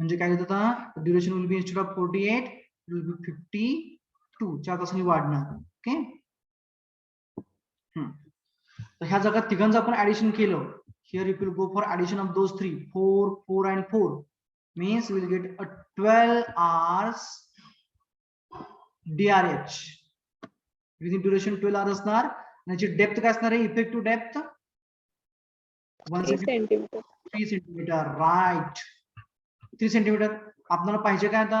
A: म्हणजे काय येत आता duration will be instead of 48 it will be 52 4 तासांनी वाढणार. ओके. तर ह्या जागा तिघांचं आपण ऍडिशन केलं. Here if will go for addition of those 3 4 4 and 4 means we will get a 12 hours DRH. Within duration 12 hours असणार. आणि डेप्थ काय असणार आहे effective depth
D: 3 centimeter.
A: 3 centimetre. Right. 3 centimetre. आपल्याला पाहिजे काय आता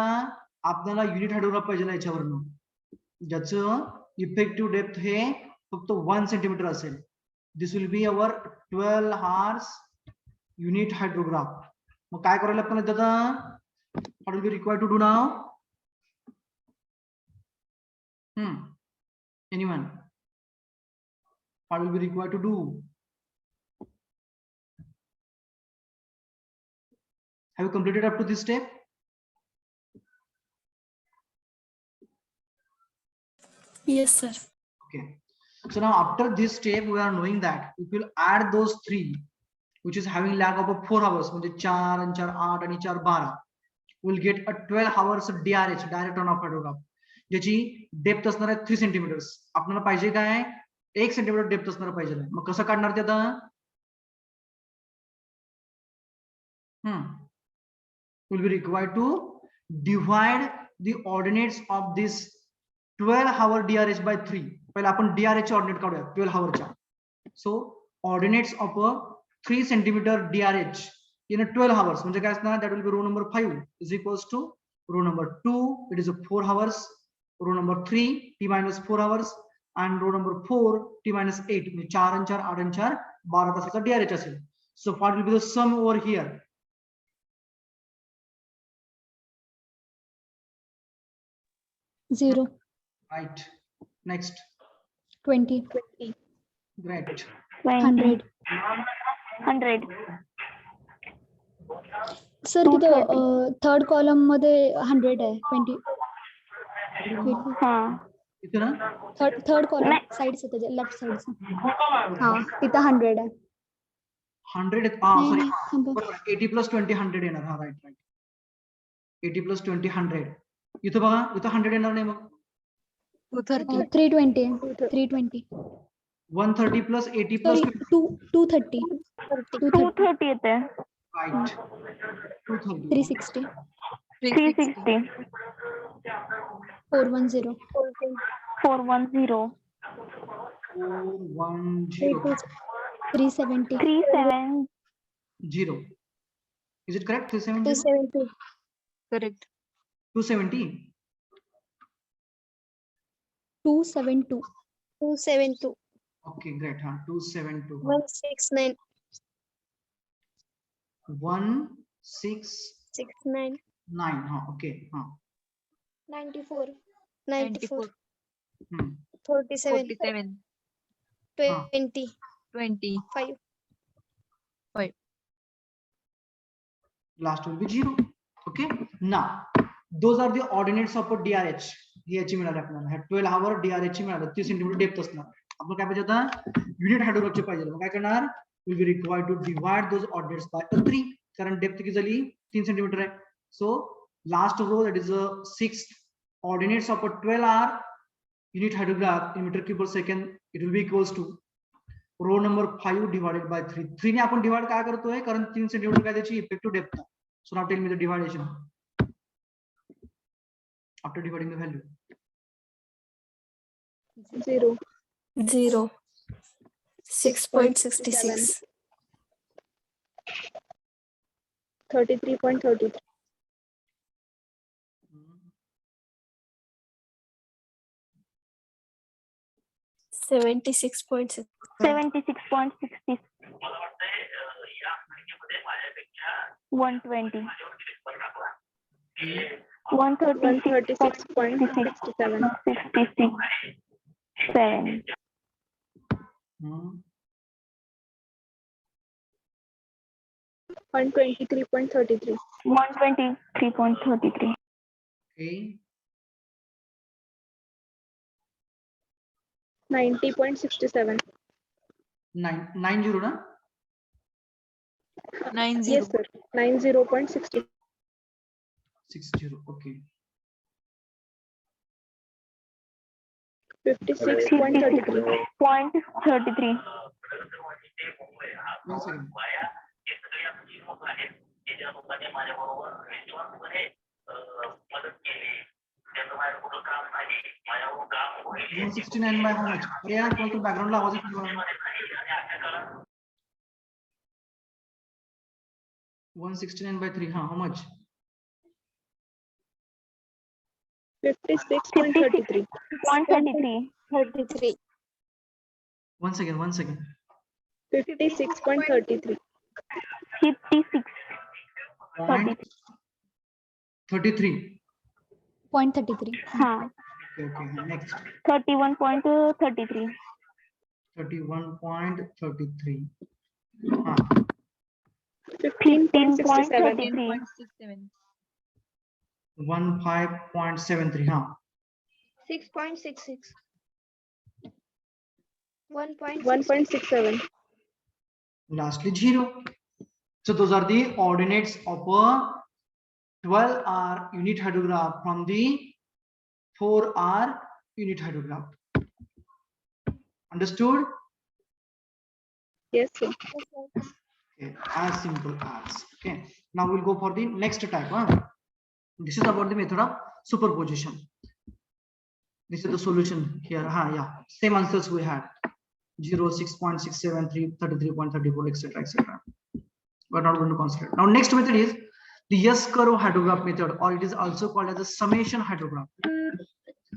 A: आपल्याला युनिट हायड्रोग्राफ पाहिजे ना याच्यावरनं ज्याचं इफेक्टिव्ह डेप्थ हे फक्त 1 सेंटीमीटर असेल. This will be our 12 hours unit hydrograph. मग काय करायला आपल्याला दादा what will be required to do now? Anyone what will be required to do? Have you completed up to this step?
B: Yes, sir.
A: Okay. So now after this step, we are knowing that if we'll add those 3, which is having lag of 4 hours, म्हणजे 4 and 4 8 आणि 4 12, we'll get a 12 hours DRH, direct runoff hydrograph. ज्याची depth असणार आहे 3 centimetres. आपल्याला पाहिजे काय 1 centimetre depth असणार पाहिजे. मग कसं काढणार ते आता? Will be required to divide the ordinates of this 12-hour DRH by 3. पहिले आपण DRH ordinate काढूया 12 hourच्या. So ordinates of a 3 centimeter DRH in a 12 hours म्हणजे काय असणार? That will be row number 5 is equals to row number 2, it is a 4 hours, row number 3 t minus 4 hours and row number 4 t minus 8 म्हणजे 4 and 4 8 and 4 12 तासाचा DRH असेल. So what will be the sum over here?
B: 0.
A: Right. Next.
B: 20.
D: 20.
A: Great.
B: 100.
C: 100.
B: Sir तिथं third column मध्ये 100 आहे. 20.
C: हा.
A: इथं ना
B: third column side से त्याच्या लेफ्ट साइड से. हा तिथं 100 आहे.
A: 100
B: नाही,
A: सॉरी
B: थांबा.
A: 80 plus 20 100 येणार. हा राईट राईट. 80 plus 20 100. इथं बघा इथं 100 येणार नाही मग.
B: 320. 320.
A: 130 plus 80 plus
B: सॉरी
A: 20.
B: 230.
C: 230 येते.
A: Right. 230.
B: 360.
C: 360.
B: 410.
C: 410.
A: 410.
B: 370.
C: 370.
A: Is it correct? 370?
B: 270.
F: Correct.
A: 270.
B: 272.
F: 272.
A: Okay, great. 272.
F: 169.
A: 1669.
F: 69.
A: Okay.
B: 94.
F: 94.
A: Hmm.
F: 47.
B: 47.
F: 20.
B: 20.
F: 5.
A: Last will be 0. Okay. Now, those are the ordinates of a DRH. ही याची मिळाली आपल्याला 12 hour DRH ची मिळाली 3 सेंटीमीटर डेप्थ असणार. आपण काय पाहिजे आता युनिट हायड्रोग्राफचे पाहिजे. मग काय करणार? Will be required to divide those ordinates by 3 कारण डेप्थ किती झाली 3 सेंटीमीटर आहे. So last row that is 6 ordinates of a 12 hour unit hydrograph in meter cube per second it will be equals to row number 5 divided by 3. 3 ने आपण divide काय करतोय कारण 3 centimetre काय त्याची effective depth. So now tell me the division after dividing the value.
D: 0.
B: 0. 6.66.
D: 33.33.
B: 76.6.
C: 76.60. 120.
D: 136.67.
C: 66. 7.
D: 123.33.
C: 123.33.
A: Okay.
D: 90.67.
A: 90 ना
F: 90.
D: Yes, sir. 90.60.
A: 60. Okay.
D: 56.33.
C: 56.33.
A: 1 second. 169 by how much? अरे यार कोण तो बॅकग्राऊंडला आवाज येतो मला. 169 by 3. How much?
D: 56.33.
C: 56.33.
F: 33.
A: 1 second. 1 second.
D: 56.33.
C: 56.
A: Point 33.
B: 0.33.
C: हा.
A: Okay. Next.
C: 31.33.
A: 31.33.
D: 15.67.
C: 15.33.
A: 15.73.
F: 6.66. 1.6.
D: 1.67.
A: Lastly 0. So those are the ordinates of a 12-hour unit hydrograph from the 4-hour unit hydrograph. Understood?
D: Yes, sir.
A: Okay, as simple as. Okay, now we'll go for the next type. This is about the method of superposition. This is the solution here. Yeah, same answers we had. 0, 6.673, 33.34, etc., etc. We're not going to consider it. Now next method is the S-curve hydrograph method, or it is also called as a summation hydrograph.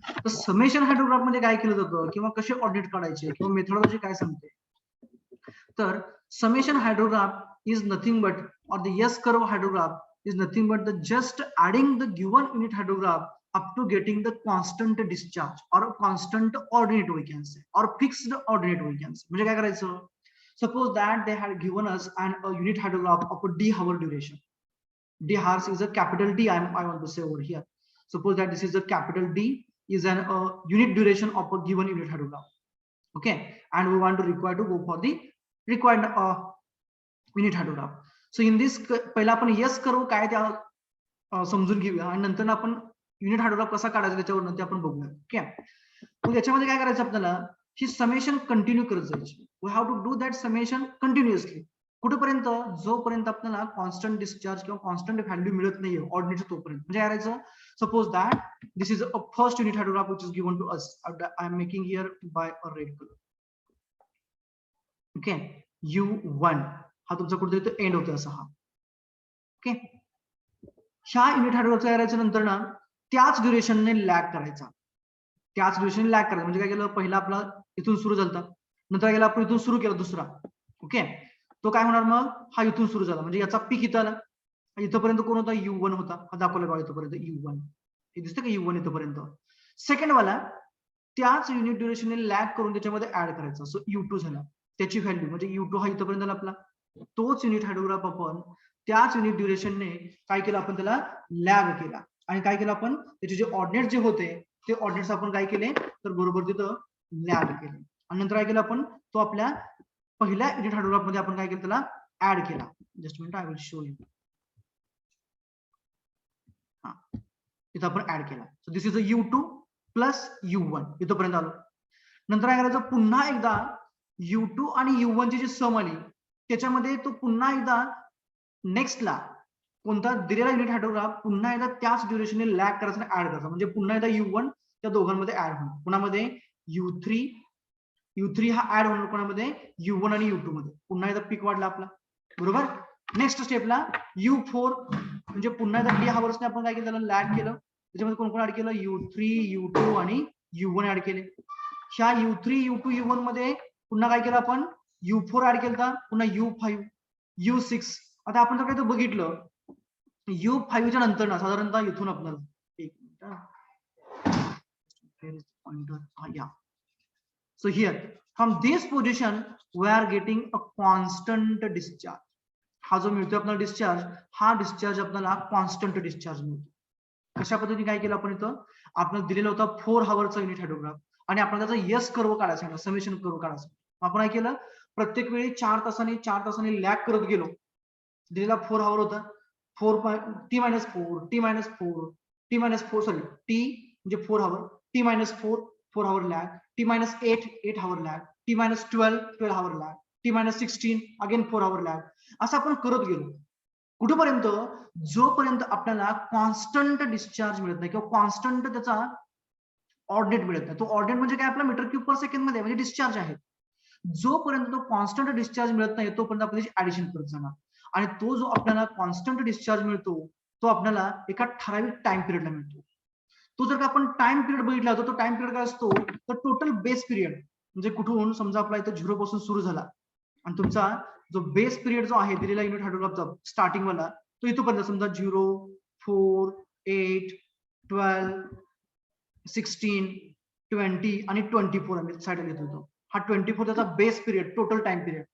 A: तर summation hydrograph मध्ये काय केलं जातं किंवा कसे ordinate काढायचे किंवा methodology काय सांगते. तर summation hydrograph is nothing but, or the S-curve hydrograph is nothing but the just adding the given unit hydrograph up to getting the constant discharge or constant ordinate we can say, or fixed ordinate we can say. म्हणजे काय करायचं, suppose that they had given us a unit hydrograph of a d hour duration. D hours is a capital D. I want to say over here. Suppose that this is a capital D is an unit duration of a given unit hydrograph. Okay, and we want to require to go for the required unit hydrograph. So in this पहिला आपण yes करू काय त्या समजून घेऊया आणि नंतर आपण युनिट हायड्रोग्राफ कसा काढायचा त्याच्यावर ते आपण बघूया. ओके, मग याच्यामध्ये काय करायचं आपल्याला, ही समेशन कंटिन्यू करत जायची. We have to do that summation continuously. कुठेपर्यंत, जोपर्यंत आपल्याला कॉन्स्टंट डिस्चार्ज किंवा कॉन्स्टंट व्हॅल्यू मिळत नाहीये ऑर्डिनेट तोपर्यंत. म्हणजे काय करायचं, suppose that this is a first unit hydrograph which is given to us. I am making here by a red colour. Okay, U1 हा तुमचा कुठेतरी एंड होतो असा हा. ओके, ह्या युनिट हायड्रोग्राफचा करायचं नंतर ना त्याच ड्युरेशनने लॅग करायचा. त्याच ड्युरेशनने लॅग करायचा म्हणजे काय केलं, पहिला आपला इथून सुरू झाला, नंतर गेला आपण इथून सुरू केला दुसरा. ओके, तो काय होणार मग, हा इथून सुरू झाला म्हणजे याचा पीक इथं आला. इथपर्यंत कोण होता, U1 होता. हा दाखवला बघा इथपर्यंत U1. हे दिसतं का U1 इथपर्यंत. सेकंड वाला त्याच युनिट ड्युरेशनने लॅग करून त्याच्यामध्ये ऍड करायचा. सो U2 झाला. त्याची व्हॅल्यू म्हणजे U2 हा इथपर्यंत आला आपला. तोच युनिट हायड्रोग्राफ आपण त्याच युनिट ड्युरेशनने काय केलं, आपण त्याला लॅग केला आणि काय केलं आपण, त्याचे जे ऑर्डिनेट जे होते ते ऑर्डिनेट्स आपण काय केले तर बरोबर तिथं लॅग केले. आणि नंतर काय केलं आपण, तो आपल्या पहिल्या युनिट हायड्रोग्राफ मध्ये आपण काय केलं, त्याला ऍड केला. Just minute, I will show you. इथं आपण ऍड केला. So this is a U2 plus U1 इथपर्यंत आलो. नंतर काय करायचं, पुन्हा एकदा U2 आणि U1 ची जी सम आली त्याच्यामध्ये तो पुन्हा एकदा नेक्स्टला कोणता दिलेला युनिट हायड्रोग्राफ पुन्हा एकदा त्याच ड्युरेशनने लॅग करायचा आणि ऍड करायचा. म्हणजे पुन्हा एकदा U1 त्या दोघांमध्ये ऍड होणार. पुन्हामध्ये U3 हा ऍड होणार कोणामध्ये, U1 आणि U2 मध्ये. पुन्हा एकदा पीक वाढला आपला, बरोबर. नेक्स्ट स्टेपला U4 म्हणजे पुन्हा एकदा डी हावर्सने आपण काय केलं, त्याला लॅग केलं. त्याच्यामध्ये कोण कोण ऍड केलं, U3, U2 आणि U1 ऍड केले. ह्या U3, U2, U1 मध्ये पुन्हा काय केलं आपण, U4 ऍड केला, पुन्हा U5, U6. आता आपण जर काय बघितलं U5 च्या नंतर ना साधारणतः इथून आपल्याला एक minute, so here from this position we are getting a constant discharge. हा जो मिळतोय आपल्याला डिस्चार्ज, हा डिस्चार्ज आपल्याला कॉन्स्टंट डिस्चार्ज मिळतो. कशा पद्धतीने काय केलं आपण, इथं आपल्याला दिलेला होता 4 हावरचा युनिट हायड्रोग्राफ आणि आपल्याला त्याचा यस कर्व काढायचा, समेशन कर्व काढायचा. आपण काय केलं, प्रत्येक वेळी 4 तासांनी लॅग करत गेलो. दिलेला 4 हावर होता, t minus 4, t minus 4, t minus 4, sorry, t म्हणजे 4 hour, t minus 4, 4 hour lag, t minus 8, 8 hour lag, t minus 12, 12 hour lag, t minus 16, again 4 hour lag. असं आपण करत गेलो कुठेपर्यंत, जोपर्यंत आपल्याला कॉन्स्टंट डिस्चार्ज मिळत नाही किंवा कॉन्स्टंट त्याचा ऑर्डिनेट मिळत नाही. तो ऑर्डिनेट म्हणजे काय, आपला मीटर क्यूब पर सेकंड मध्ये म्हणजे डिस्चार्ज आहे. जोपर्यंत तो कॉन्स्टंट डिस्चार्ज मिळत नाही तोपर्यंत आपण त्याची ऍडिशन करत जाणार. आणि तो जो आपल्याला कॉन्स्टंट डिस्चार्ज मिळतो तो आपल्याला एका ठराविक टाइम पिरियडला मिळतो. तो जर का आपण टाइम पिरियड बघितला तर तो टाइम पिरियड काय असतो, तर टोटल बेस पिरियड म्हणजे कुठून समजा आपला इथं 0 पासून सुरू झाला आणि तुमचा जो बेस पिरियड जो आहे दिलेला युनिट हायड्रोग्राफचा स्टार्टिंग वाला तो इथपर्यंत समजा 0, 4, 8, 12, 16, 20 आणि 24 आम्ही साईडला घेतो होतो. हा 24 त्याचा base period, total time period.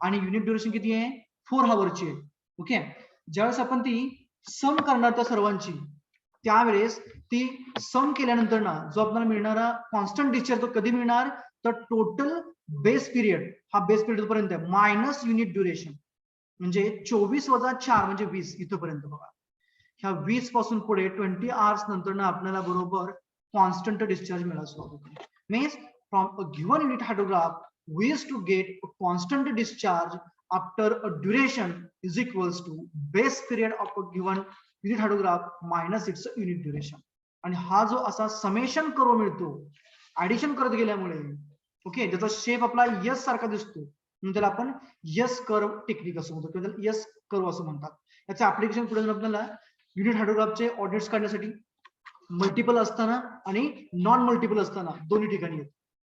A: आणि युनिट ड्युरेशन किती आहे, 4 आवर्सची आहे. ओके, ज्यावेळेस आपण ती सम करणार त्या सर्वांची त्यावेळेस ती सम केल्यानंतर ना जो आपल्याला मिळणारा कॉन्स्टंट डिस्चार्ज तो कधी मिळणार, तर टोटल बेस पिरियड, हा बेस पिरियड पर्यंत मायनस युनिट ड्युरेशन म्हणजे 24 वजा 4 म्हणजे 20 इथपर्यंत बघा. ह्या 20 पासून पुढे 20 आवर्स नंतर ना आपल्याला बरोबर कॉन्स्टंट डिस्चार्ज मिळायला सुरुवात होते. Means from a given unit hydrograph we used to get a constant discharge after a duration is equals to base period of a given unit hydrograph minus its unit duration. आणि हा जो असा summation curve मिळतो addition करत गेल्यामुळे, okay, ज्याचा shape आपला yes सारखा दिसतो म्हणून त्याला आपण यस कर्व टेक्निक असं म्हणतो किंवा यस कर्व असं म्हणतात. याचं ऍप्लिकेशन पुढे जाऊन आपल्याला युनिट हायड्रोग्राफचे ऑर्डिनेट्स काढण्यासाठी मल्टिपल असताना आणि नॉन मल्टिपल असताना दोन्ही ठिकाणी येत.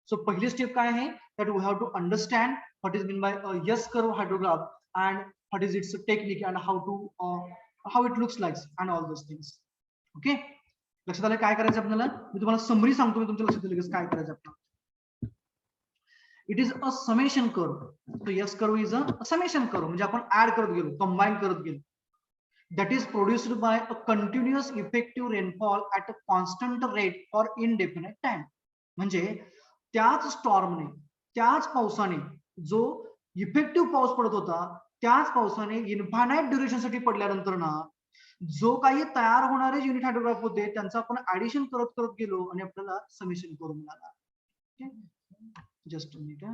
A: सो पहिली स्टेप काय आहे, that we have to understand what is meant by a S curve hydrograph and what is its technique and how to how it looks like and all those things. Okay, लक्षात आलं काय करायचं आपल्याला, मी तुम्हाला summary सांगतो, मी तुमच्या लक्षात लगेच काय करायचं आपल्याला. It is a summation curve. so S curve is a summation curve म्हणजे आपण ऍड करत गेलो, कंबाईन करत गेलो. that is produced by a continuous effective rainfall at a constant rate for indefinite time. म्हणजे त्याच स्टॉर्मने, त्याच पावसाने जो इफेक्टिव्ह पाऊस पडत होता त्याच पावसाने इन्फानाइट ड्युरेशन साठी पडल्यानंतर ना जो काही तयार होणारे युनिट हायड्रोग्राफ होते त्यांचं आपण ऍडिशन करत करत गेलो आणि आपल्याला समेशन करून मिळाला. Just minute.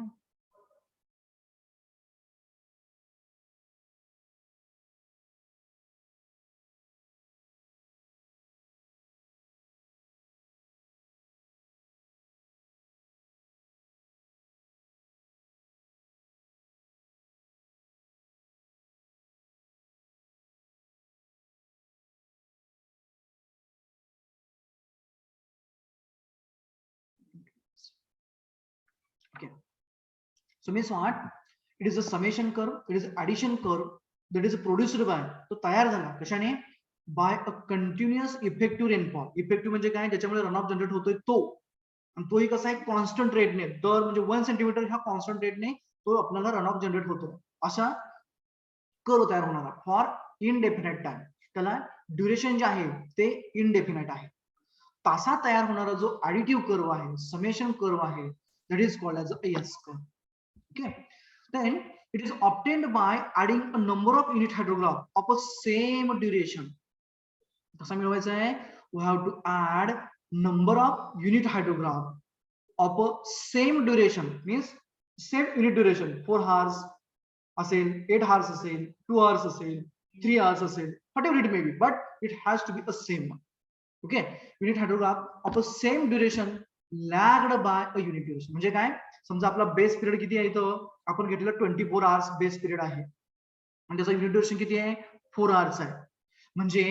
A: Okay, so means what, it is a summation curve, it is addition curve that is produced by, तो तयार झाला कशाने, by a continuous effective rainfall. Effective म्हणजे काय, ज्याच्यामुळे रन ऑफ जनरेट होतोय तो, आणि तोही कसा आहे कॉन्स्टंट रेटने, दर म्हणजे 1 सेंटीमीटर ह्या कॉन्स्टंट रेटने तो आपल्याला रन ऑफ जनरेट होतो. अशा कर्व तयार होणारा फॉर इनडेफिनाइट टाइम, त्याला ड्युरेशन जे आहे ते इनडेफिनाइट आहे. तासा तयार होणारा जो ऍडिटिव्ह कर्व आहे, समेशन कर्व आहे, that is called as a S curve. Okay, then it is obtained by adding a number of unit hydrograph of a same duration. कसा मिळवायचा आहे, we have to add number of unit hydrograph of a same duration, means same unit duration, 4 hours असेल, 8 hours असेल, 2 hours असेल, 3 hours असेल, whatever it may be, but it has to be a same one. Okay, unit hydrograph of a same duration lagged by a unit duration. म्हणजे काय, समजा आपला base period किती आहे, इथं आपण घेतलेला 24 आवर्स बेस पिरियड आहे आणि त्याचा युनिट ड्युरेशन किती आहे, 4 आवर्स आहे. म्हणजे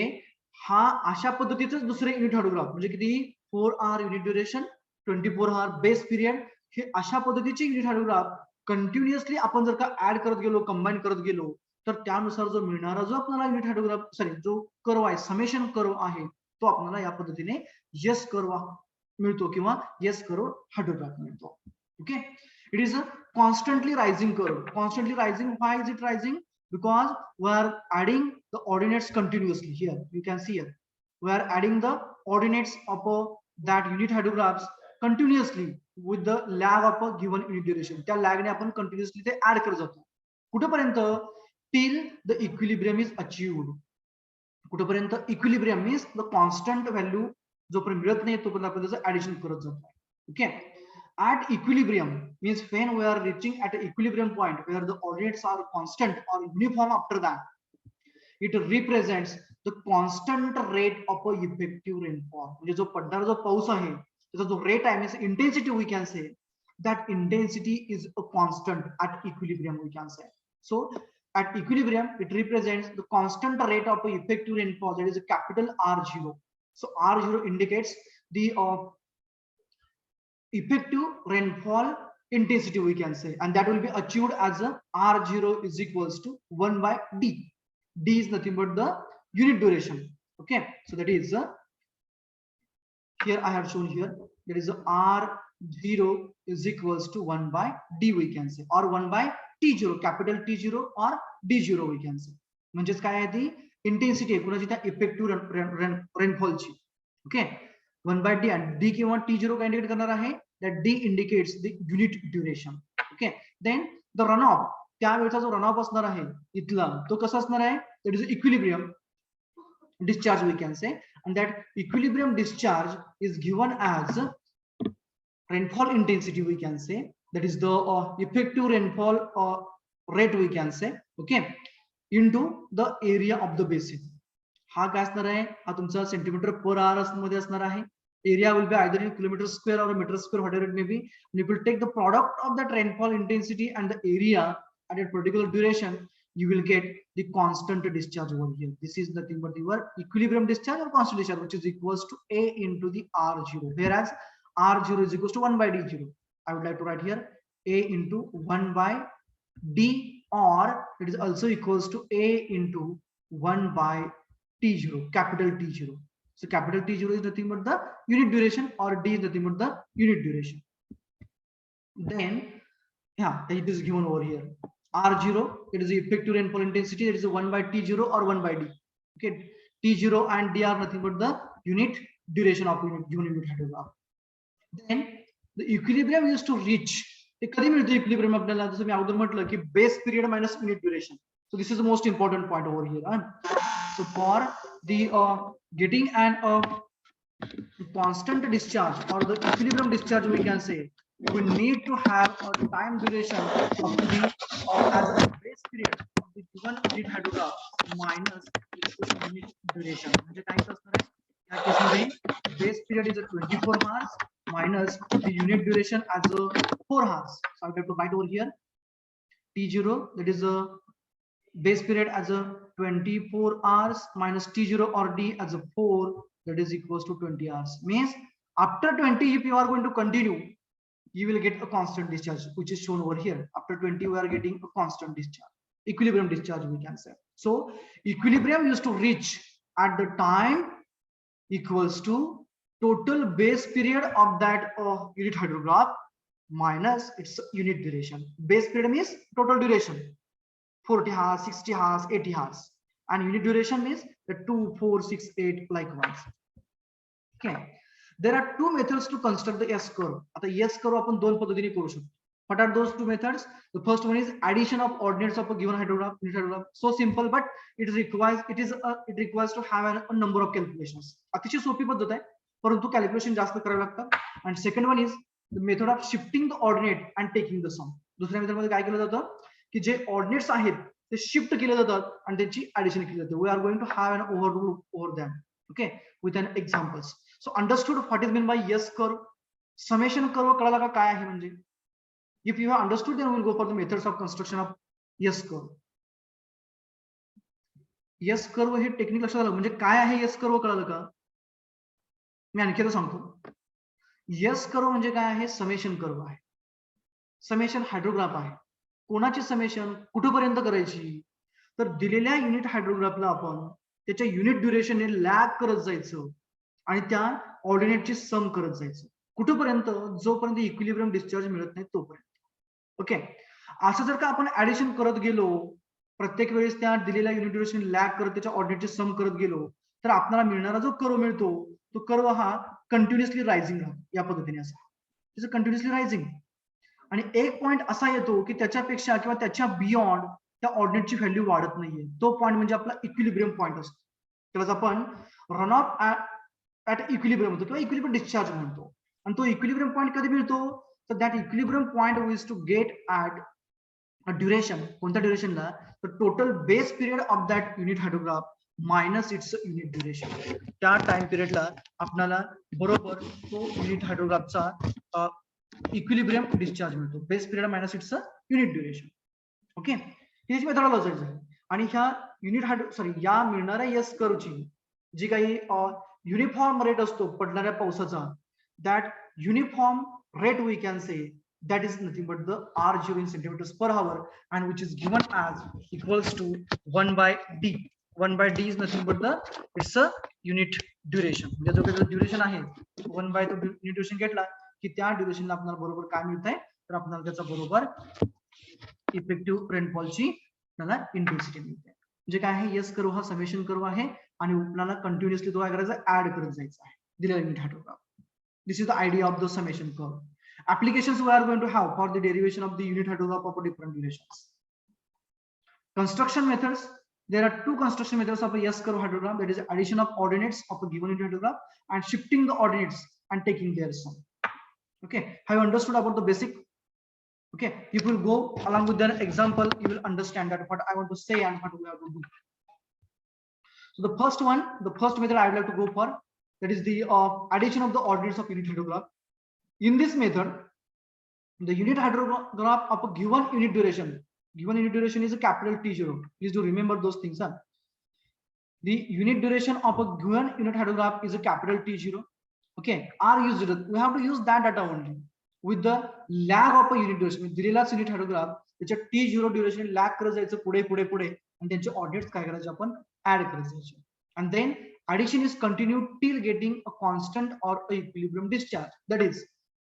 A: हा अशा पद्धतीचं दुसरे युनिट हायड्रोग्राफ म्हणजे किती, 4 hour unit duration, 24 hour base period, हे अशा पद्धतीचे युनिट हायड्रोग्राफ कंटिन्युअसली आपण जर का ऍड करत गेलो, कंबाईन करत गेलो, तर त्यानुसार जो मिळणारा जो आपल्याला युनिट हायड्रोग्राफ, सॉरी, जो कर्व आहे, समेशन कर्व आहे, तो आपल्याला या पद्धतीने यस कर्व मिळतो किंवा यस कर्व हायड्रोग्राफ मिळतो. Okay, it is a constantly rising curve. Constantly rising, why is it rising, because we are adding the ordinates continuously. Here you can see here we are adding the ordinates of that unit hydrographs continuously with the lag of a given unit duration. त्या lag ने आपण continuously ते add करत जातो कुठेपर्यंत, till the equilibrium is achieved. कुठपर्यंत equilibrium means the constant value जोपर्यंत मिळत नाही तोपर्यंत आपण त्याचं ऍडिशन करत जातो. Okay, at equilibrium means when we are reaching at an equilibrium point where the ordinates are constant or uniform, after that it represents the constant rate of a effective rainfall. म्हणजे जो पडणारा जो पाऊस आहे त्याचा जो रेट आहे means intensity we can say that intensity is a constant at equilibrium, we can say. So at equilibrium it represents the constant rate of a effective rainfall, that is a capital R0. So R0 indicates the effective rainfall intensity, we can say, and that will be achieved as a R0 is equals to 1 by D. D is nothing but the unit duration. Okay, so that is here I have shown here, that is R0 is equals to 1 by D, we can say, or 1 by T0, capital T0 or D0, we can say. म्हणजेच काय आहे ती intensity आहे कुणाची त्या effective रेनफॉलची. Okay, 1 by D and D किंवा T0 काय इंडिकेट करणार आहे, that D indicates the unit duration. Okay, then the runoff, त्यावेळेचा जो रनऑफ असणार आहे इथला तो कसा असणार आहे, that is equilibrium discharge, we can say, and that equilibrium discharge is given as rainfall intensity, we can say, that is the effective rainfall rate, we can say, okay, into the area of the basin. हा काय असणार आहे, हा तुमचा centimetre per hour मध्ये असणार आहे. Area will be either in kilometer square or a meter square, whatever it may be. And if you take the product of that rainfall intensity and the area at a particular duration, you will get the constant discharge over here. This is nothing but your equilibrium discharge or constant discharge, which is equals to A into the R0. Whereas R0 is equals to 1 by D0. I would like to write here A into 1 by D, or it is also equals to A into 1 by T0, capital T0. So capital T0 is nothing but the unit duration, or D is nothing but the unit duration. Then, yeah, it is given over here. R0, it is the effective rainfall intensity, that is 1 by T0 or 1 by D. Okay, T0 and D are nothing but the unit duration of unit hydrograph. Then the equilibrium used to reach. ते कधी मिळतो equilibrium आपल्याला, जसं मी अगोदर म्हटलं की base period minus unit duration. So this is the most important point over here. So for the getting an constant discharge or the equilibrium discharge, we can say, we need to have a time duration of the as a base period of the given unit hydrograph minus its unit duration. म्हणजे काय असणार आहे या केसमध्ये, base period is a 24 hours minus the unit duration as a 4 hours. So I have to write over here T0, that is a base period as a 24 hours minus T0 or D as a 4, that is equals to 20 hours. Means after 20, if you are going to continue, you will get a constant discharge, which is shown over here. After 20, we are getting a constant discharge, equilibrium discharge, we can say. So equilibrium used to reach at the time equals to total base period of that unit hydrograph minus its unit duration. Base period means total duration, 40 hours, 60 hours, 80 hours, and unit duration means the 2, 4, 6, 8 likewise. Okay, there are two methods to construct the S curve. आता S curve आपण दोन पद्धतीने करू शकतो. What are those two methods? The first one is addition of ordinates of a given hydrograph, unit hydrograph. So simple, but it requires to have a number of calculations. अतिशय सोपी पद्धत आहे, परंतु कॅल्क्युलेशन जास्त करावे लागतात. And second one is the method of shifting the ordinate and taking the sum. दुसऱ्या method मध्ये काय केलं जातं की जे ऑर्डिनेट्स आहेत ते शिफ्ट केले जातात आणि त्यांची ऍडिशन केली जाते. We are going to have an over them, okay, with an examples. So understood what is mean by S curve. Summation curve कळाला का काय आहे म्हणजे. If you have understood then will go for the methods of construction of S curve. S curve हे technique लक्षात आलं म्हणजे काय आहे यस कर्व कळालं का. मी आणखी आता सांगतो. यस कर्व म्हणजे काय आहे, समेशन कर्व आहे. समेशन हायड्रोग्राफ आहे. कोणाची समेशन कुठपर्यंत करायची, तर दिलेल्या युनिट हायड्रोग्राफला आपण त्याच्या युनिट ड्युरेशनने लॅग करत जायचं आणि त्या ऑर्डिनेटची सम करत जायचं. कुठपर्यंत, जोपर्यंत इक्विलिब्रियम डिस्चार्ज मिळत नाही तोपर्यंत. ओके, असं जर का आपण ऍडिशन करत गेलो प्रत्येक वेळेस त्या दिलेल्या युनिट ड्युरेशन लॅग करत त्याच्या ऑर्डिनेटची सम करत गेलो तर आपल्याला मिळणारा जो कर्व मिळतो तो कर्व हा कंटिन्युअसली रायझिंग राहतो. या पद्धतीने असा कंटिन्युअसली रायझिंग. आणि एक पॉइंट असा येतो की त्याच्यापेक्षा किंवा त्याच्या बियॉन्ड त्या ऑर्डिनेटची व्हॅल्यू वाढत नाहीये. तो पॉइंट म्हणजे आपला इक्विलिब्रियम पॉइंट असतो. त्यालाच आपण रन ऑफ ऍट इक्विलिब्रियम म्हणतो किंवा इक्विलिब्रियम डिस्चार्ज म्हणतो. आणि तो इक्विलिब्रियम पॉईंट कधी मिळतो, तर that equilibrium point which to get at duration. कोणत्या ड्युरेशनला, तर total base period of that unit hydrograph minus its unit duration. त्या टाइम पिरियडला आपल्याला बरोबर तो युनिट हायड्रोग्राफचा इक्विलिब्रियम डिस्चार्ज मिळतो. Base period minus its unit duration. Okay, ही मेथडॉलॉजी झाली. आणि ह्या युनिट या मिळणाऱ्या यस कर्वची जी काही युनिफॉर्म रेट असतो पडणाऱ्या पावसाचा, that uniform rate we can say that is nothing but the R0 in centimeters per hour, and which is given as equals to 1 by D. 1 by D is nothing but the it's a unit duration. म्हणजे जो काही duration आहे 1 by तो unit duration घेतला की त्या ड्युरेशनला आपल्याला बरोबर काय मिळतंय, तर आपल्याला त्याचा बरोबर इफेक्टिव्ह रेनफॉलची आपल्याला इंटेन्सिटी मिळते. म्हणजे काय आहे, यस कर्व हा समेशन कर्व आहे आणि आपल्याला कंटिन्युअसली तो काय करायचा, ऍड करत जायचा आहे दिलेला unit hydrograph. This is the idea of the summation curve. Applications we are going to have for the derivation of the unit hydrograph of different durations. Construction methods. There are two construction methods of a S curve hydrograph. That is addition of ordinates of a given unit hydrograph and shifting the ordinates and taking their sum. Okay, have you understood about the basic? Okay, if you go along with the example, you will understand that what I want to say and what we have to do. So the first method I would like to go for, that is the addition of the ordinates of unit hydrograph. In this method, the unit hydrograph of a given unit duration is a capital T0. Please do remember those things. The unit duration of a given unit hydrograph is a capital T0. Okay, R used, we have to use that data only with the lag of a unit duration. दिलेला unit hydrograph त्याच्या T0 duration lag करत जायचं पुढे आणि त्यांचे ordinates काय करायचे आपण ऍड करत जायचे. And then addition is continued till getting a constant or a equilibrium discharge. That is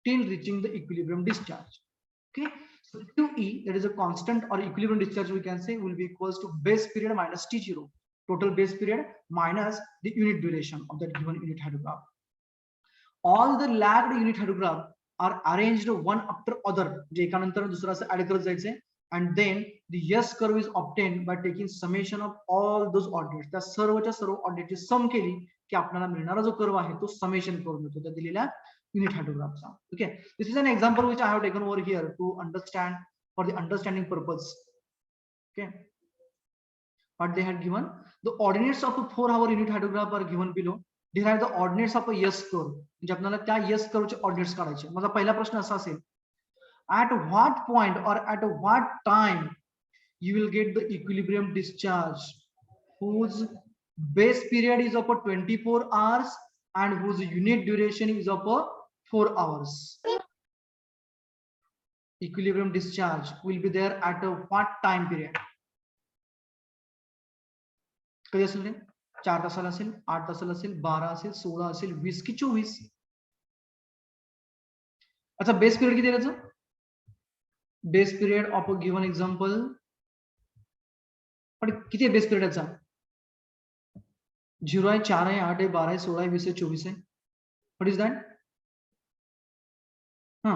A: till reaching the equilibrium discharge. Okay, so QE, that is a constant or equilibrium discharge, we can say will be equals to base period minus T0, total base period minus the unit duration of that given unit hydrograph. All the lagged unit hydrograph are arranged one after other, जे एकानंतर दुसरा असं add करत जायचे. And then the S curve is obtained by taking summation of all those ordinates. त्या सर्वच्या सर्व ordinates सम केली की आपल्याला मिळणारा जो कर्व आहे तो समेशन कर्व मिळतो त्या दिलेल्या unit hydrograph. Okay, this is an example which I have taken over here to understand for the understanding purpose. Okay, what they had given, the ordinates of a 4-hour unit hydrograph are given below. Derive the ordinates of a S curve. म्हणजे आपल्याला त्या S curve चे ordinates काढायचे. माझा पहिला प्रश्न असा असेल, at what point or at what time you will get the equilibrium discharge whose base period is of a 24 hours and whose unit duration is of a 4 hours. Equilibrium discharge will be there at a what time period? कधी असेल ते 4 तासाला असेल, 8 तासाला असेल, 12 असेल, 16 असेल, 20 की 24. अच्छा, बेस पिरियड किती आहे त्याचं? Base period of a given example, पण किती आहे बेस पिरियड याचा? 0 आहे, 4 आहे, 8 आहे, 12 आहे, 16 आहे, 20 आहे, 24 आहे. What is that? हा,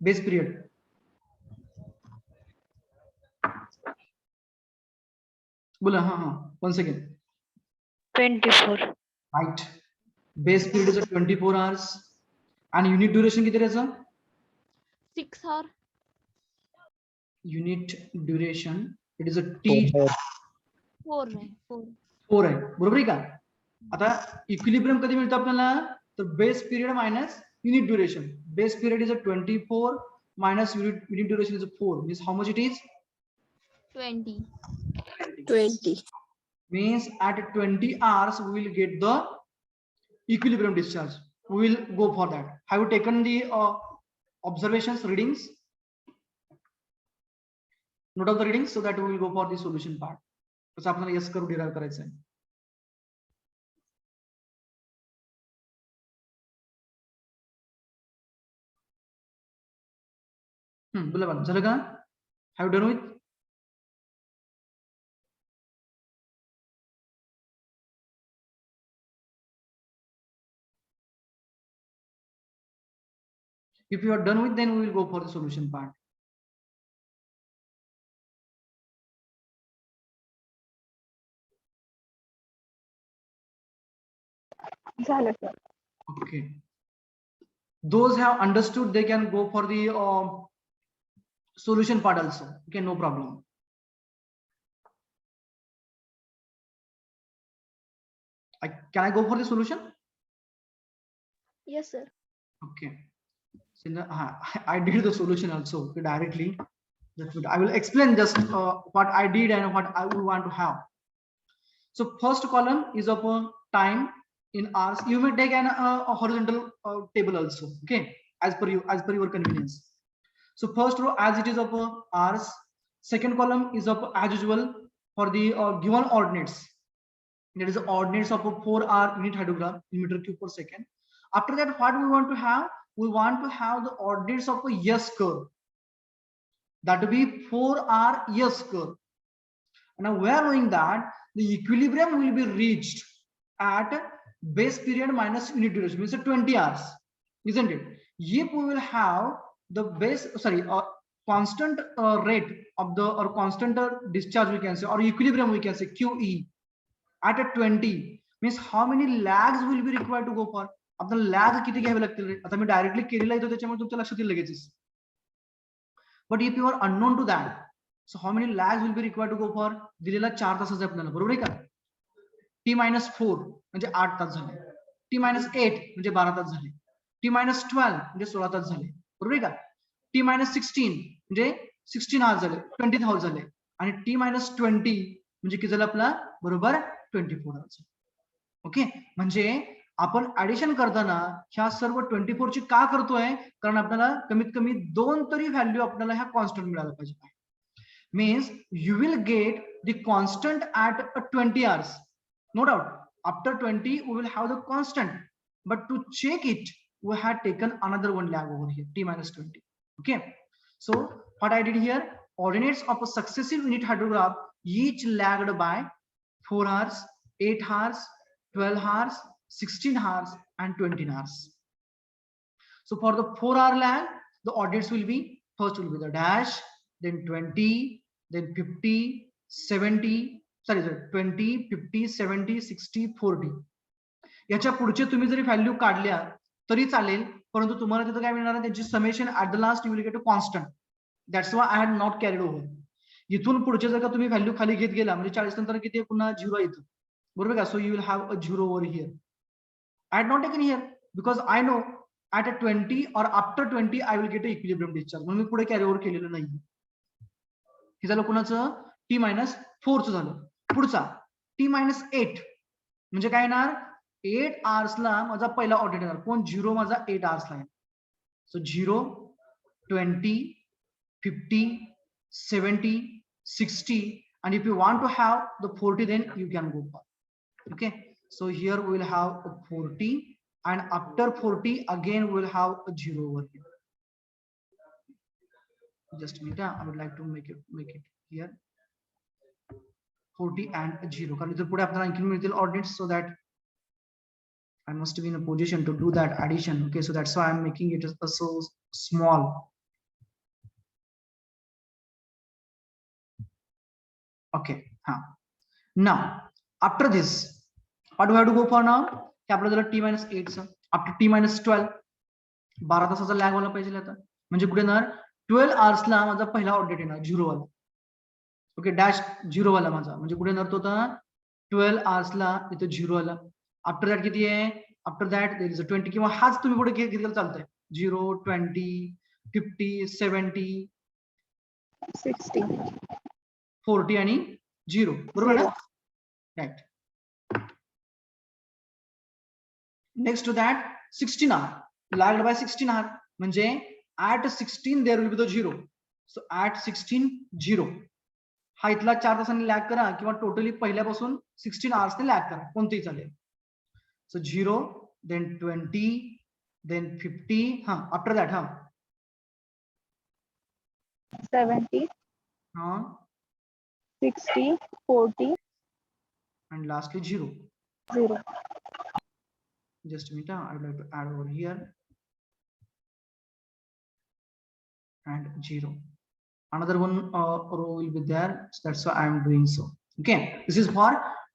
A: बेस पिरियड बोला. हा हा, 1 second.
C: 24.
A: Right, base period is 24 hours आणि युनिट ड्युरेशन किती आहे त्याचं?
B: 6 hour.
A: Unit duration it is a T
B: 4 आहे.
A: 4 आहे, बरोबर आहे का? आता इक्विलिब्रियम कधी मिळतं आपल्याला, तर base period minus unit duration. Base period is a 24 minus unit duration is a 4. Means how much it is?
B: 20.
D: 20.
A: Means at 20 hours we will get the equilibrium discharge. We will go for that. Have you taken the observations, readings? Note of the readings so that we will go for the solution part. कसं आपल्याला S curve derive करायचं आहे. बोला बघा, झालं का? Have you done with? If you are done with, then we will go for the solution part.
D: झालं sir.
A: Okay. Those have understood, they can go for the solution part also. Okay, no problem. Can I go for the solution?
F: Yes, sir.
A: Okay. So I did the solution also directly. I will explain just what I did and what I would want to have. So first column is of time in hours. You may take a horizontal table also. Okay, as per your convenience. So first row as it is of hours. Second column is of as usual for the given ordinates. That is the ordinates of a 4-hour unit hydrogram in meter cube per second. After that, what we want to have? We want to have the ordinates of a S curve. That will be 4-hour S curve. Now we are knowing that the equilibrium will be reached at base period minus unit duration, means 20 hours, isn't it? If we will have the constant rate of the or constant discharge, we can say, or equilibrium we can say QE at a 20, means how many lags will be required to go for? आता lag किती घ्यावे लागतील? आता मी directly केलेला आहे त्याच्यामुळे तुमच्या लक्षात येईल लगेच. But if you are unknown to that, so how many lags will be required to go for? दिलेला 4 तासाचा आपल्याला, बरोबर आहे का? T-4 म्हणजे 8 तास झाले. T-8 म्हणजे 12 तास झाले. T-12 म्हणजे 16 तास झाले, बरोबर आहे का? T-16 म्हणजे 16 आवर्स झाले, 20 आवर्स झाले. आणि T-20 म्हणजे किती झालं आपला? बरोबर 24 आवर्स. ओके, म्हणजे आपण ऍडिशन करताना ह्या सर्व 24 ची का करतोय? कारण आपल्याला कमीत कमी 2 तरी व्हॅल्यू आपल्याला ह्या कॉन्स्टंट मिळायला पाहिजे. Means you will get the constant at 20 hours. No doubt, after 20 we will have the constant, but to check it we had taken another one lag over here, T-20. Okay, so what I did here, ordinates of a successive unit hydrograph each lagged by 4 hours, 8 hours, 12 hours, 16 hours and 20 hours. So for the 4-hour lag, the ordinates will be, first will be the dash, then 20, then 50, 70, 20, 50, 70, 60, 40. याच्या पुढचे तुम्ही जरी value काढल्या तरी चालेल, परंतु तुम्हाला तिथं काय मिळणार आहे? त्यांची summation at the last you will get a constant. That's why I had not carried over. इथून पुढचे जर का तुम्ही व्हॅल्यू खाली घेत गेला म्हणजे 40 नंतर किती पुन्हा 0 येतं, बरोबर का? So you will have a 0 over here. I had not taken here because I know at a 20 और after 20 I will get a equilibrium discharge, म्हणून मी पुढे कॅरी ओव्हर केलेलं नाही. हे झालं कुणाचं? T-4 चं झालं. पुढचा T-8 म्हणजे काय येणार? 8 आवर्सला माझा पहिला ऑर्डिनेट येणार. कोण? 0 माझा 8 आवर्सला आहे. सो 0, 20, 50, 70, 60 and if you want to have the 40 then you can go for. Okay, so here we will have a 40 and after 40 again we will have a 0 over here. Just a minute, I would like to make it here 40 and a 0 कारण इथे पुढे आपल्याला आणखी मिळतील ordinates, so that I must be in a position to do that addition. Okay, so that's why I'm making it so small. Okay, now after this what do we have to go for now? आपलं झालं T-8 चं. after T-12 12 तासाचा lag व्हायला पाहिजे आता, म्हणजे कुठे येणार? 12 आवर्सला माझा पहिला ऑर्डिनेट येणार 0 वाला. ओके, डॅश 0 वाला माझा म्हणजे कुठे येणार? तो 12 आवर्सला इथे 0 आला. आफ्टर दॅट किती आहे? After that there is a 20 किंवा हाच तुम्ही पुढे घेतलेला चालतंय. 0, 20, 50, 70,
D: 60,
A: 40 आणि 0, बरोबर ना? Right. Next to that 16 hour lagged by 16 hour म्हणजे at 16 there will be the 0. so at 16 0 हा इथला 4 तासांनी लॅग करा किंवा टोटली पहिल्यापासून 16 hours ने लॅग करा, कोणतेही चालेल. so 0, then 20, then 50, after that
D: 70, 60, 40
A: and lastly 0.
D: 0.
A: Just a minute, I would like to add over here and 0. Another one row will be there, so that's why I am doing so. Okay, this is for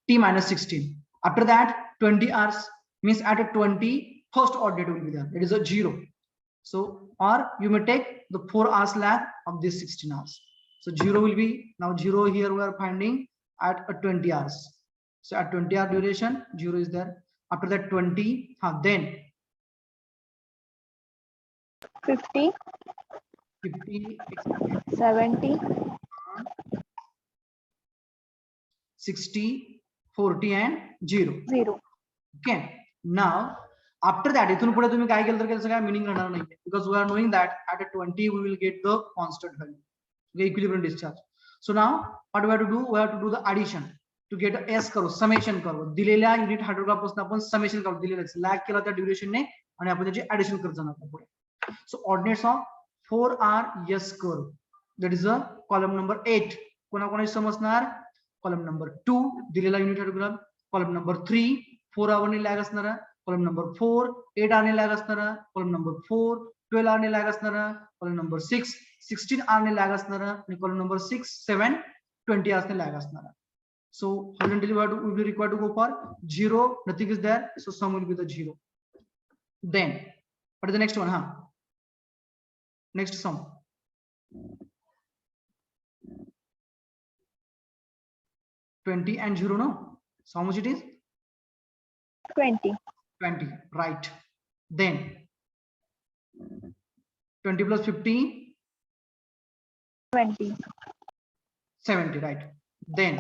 A: T-16. After that 20 hours means at a 20 first ordinate will be there, it is a 0. So or you may take the 4 hours lag of this 16 hours. So 0 will be, now 0 here we are finding at a 20 hours. So at 20 hour duration 0 is there. After that 20, then
D: 50,
A: 50,
D: 70,
A: 60, 40 and 0.
D: 0.
A: Okay, now after that इथून पुढे तुम्ही काय केलं तर त्याचं काय meaning राहणार नाही, because we are knowing that at a 20 we will get the constant value, the equilibrium discharge. So now what we have to do, we have to do the addition to get a S curve, summation curve. दिलेल्या unit hydrograph पासून आपण summation curve दिलेलं lag केला त्या duration ने आणि आपण त्याची ऍडिशन करत जाणार पुढे. So ordinates of 4R S curve, that is a column number 8. कोणाकोणाची समजणार? column number 2 दिलेला unit hydrograph, column number 3 4 hour ने लॅग असणारा, column number 4 8 hour ने लॅग असणारा, column number 4 12 hour ने लॅग असणारा, column number 6 16 hour ने लॅग असणारा आणि column number 6 7 20 hours ने लॅग असणारा. So horizontally we will be required to go for 0, nothing is there, so sum will be the 0. Then what is the next one? Next sum. $20 and 0, no? So how much it is?
D: 20,
A: 20, right. Then 20 plus 15,
D: 20,
A: 70, right. Then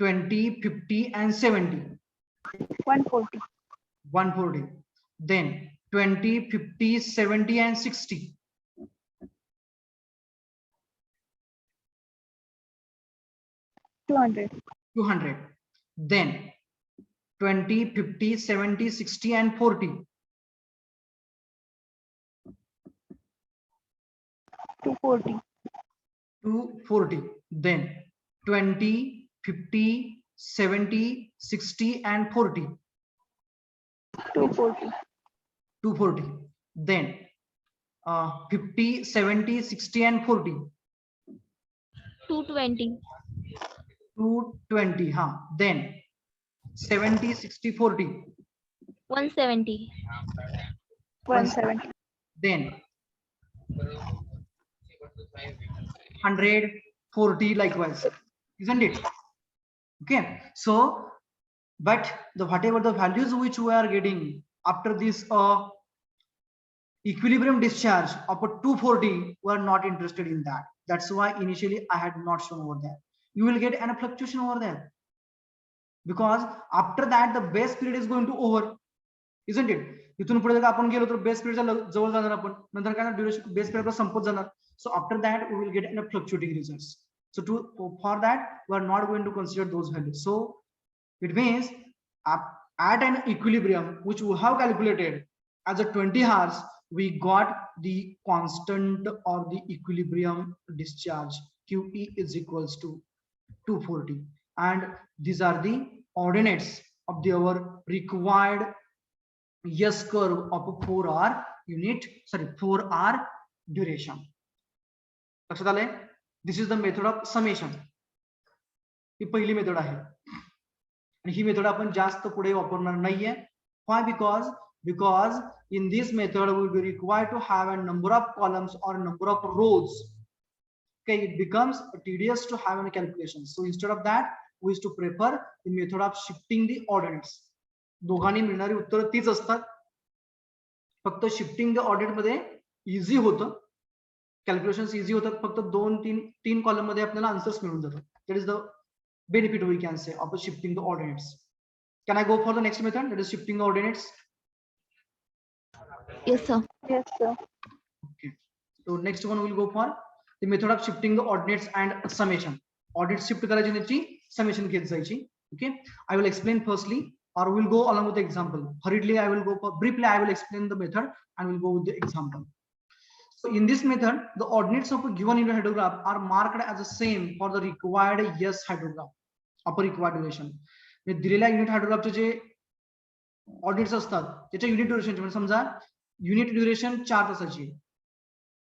A: 20, 50 and 70,
D: 140,
A: 140. Then 20, 50, 70 and 60,
D: 200,
A: 200. Then 20, 50, 70, 60 and 40,
D: 240,
A: 240. Then 20, 50, 70, 60 and 40,
D: 240,
A: 240. Then 50, 70, 60 and 40,
B: 220.
A: 220. Then 70, 60, 40.
B: 170.
D: 170,
A: Then 140 likewise, isn't it? Okay, so but the whatever the values which we are getting after this equilibrium discharge of a 240, we are not interested in that. That's why initially I had not shown over there. You will get an fluctuation over there, because after that the base period is going to over, isn't it? इथून पुढे जर आपण गेलो तर base पिरियडच्या जवळ जाणार आपण, नंतर काय ड्युरेशन बेस पिरियड संपत जाणार. So after that we will get a fluctuating results. So for that we are not going to consider those values. So it means at an equilibrium which we have calculated as a 20 hours, we got the constant or the equilibrium discharge QE is equals to 240, and these are the ordinates of our required S curve of a 4R duration. लक्षात आलंय? This is the method of summation. ही पहिली method आहे आणि ही method आपण जास्त पुढे वापरणार नाहीये. Why? Because in this method we will be required to have a number of columns or number of rows. Okay, it becomes tedious to have any calculations. So instead of that, we used to prefer the method of shifting the ordinates. दोघांनी मिळणारी उत्तर तीच असतात, फक्त shifting the ordinate मध्ये easy होतं, calculations easy होतात, फक्त 2-3 column मध्ये आपल्याला आन्सर्स मिळून जातात. That is the benefit we can say of shifting the ordinates. Can I go for the next method, that is shifting the ordinates?
B: Yes, sir.
D: yes, sir.
A: Okay, so next one we'll go for the method of shifting the ordinates and summation. Ordinate shift करायची त्याची summation घेत जायची. Okay, I will explain firstly, or we'll go along with the example. Hurriedly I will go for, briefly I will explain the method and we'll go with the example. So in this method the ordinates of a given unit hydrograph are marked as the same for the required S hydrograph of a required duration. दिलेल्या unit हायड्रोग्राफचे जे ordinates असतात त्याच्या unit ड्युरेशनचे, म्हणजे समजा unit duration 4 तासाची आहे,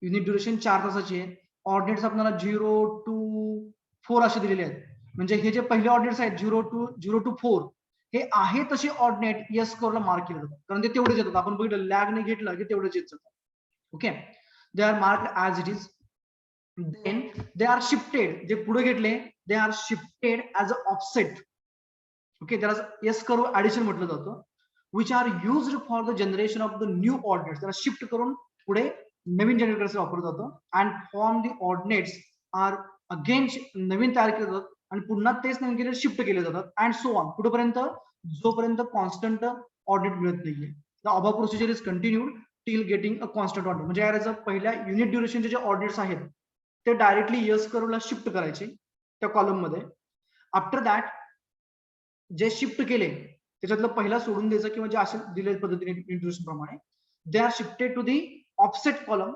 A: unit duration 4 तासाची आहे, ordinates आपल्याला 0 to 4 असे दिलेले आहेत. म्हणजे हे जे पहिले ऑर्डिनेट्स आहेत 0 to 4 हे आहे तसे ऑर्डिनेट यस कर्वला मार्क केले जातात, कारण ते तेवढेच येतात. आपण बघितलं लॅगने घेतलं की तेवढेच येत जातात. Okay, they are marked as it is. Then they are shifted, जे पुढे घेतले they are shifted as a offset. Okay, त्याला यस कर्व ऍडिशन म्हटलं जातं. Which are used for the generation of the new ordinates. त्याला shift करून पुढे नवीन जनरेटर्स वापरलं जातं. And form the ordinates are again नवीन तयार केले जातात आणि पुन्हा तेच नवीन केले शिफ्ट केले जातात. अँड सो ऑन, कुठेपर्यंत, जोपर्यंत कॉन्स्टंट ऑर्डिनेट मिळत नाहीये. The above procedure is continued till getting a constant ordinate. म्हणजे याचा पहिल्या युनिट ड्युरेशनचे जे ऑर्डिनेट्स आहेत ते डायरेक्टली यस कर्वला शिफ्ट करायचे त्या कॉलम मध्ये. आफ्टर दॅट जे शिफ्ट केले त्याच्यातलं पहिला सोडून द्यायचं किंवा जे असे दिलेल्या पद्धतीने इंट्रोड्यूशन प्रमाणे they are shifted to the offset column.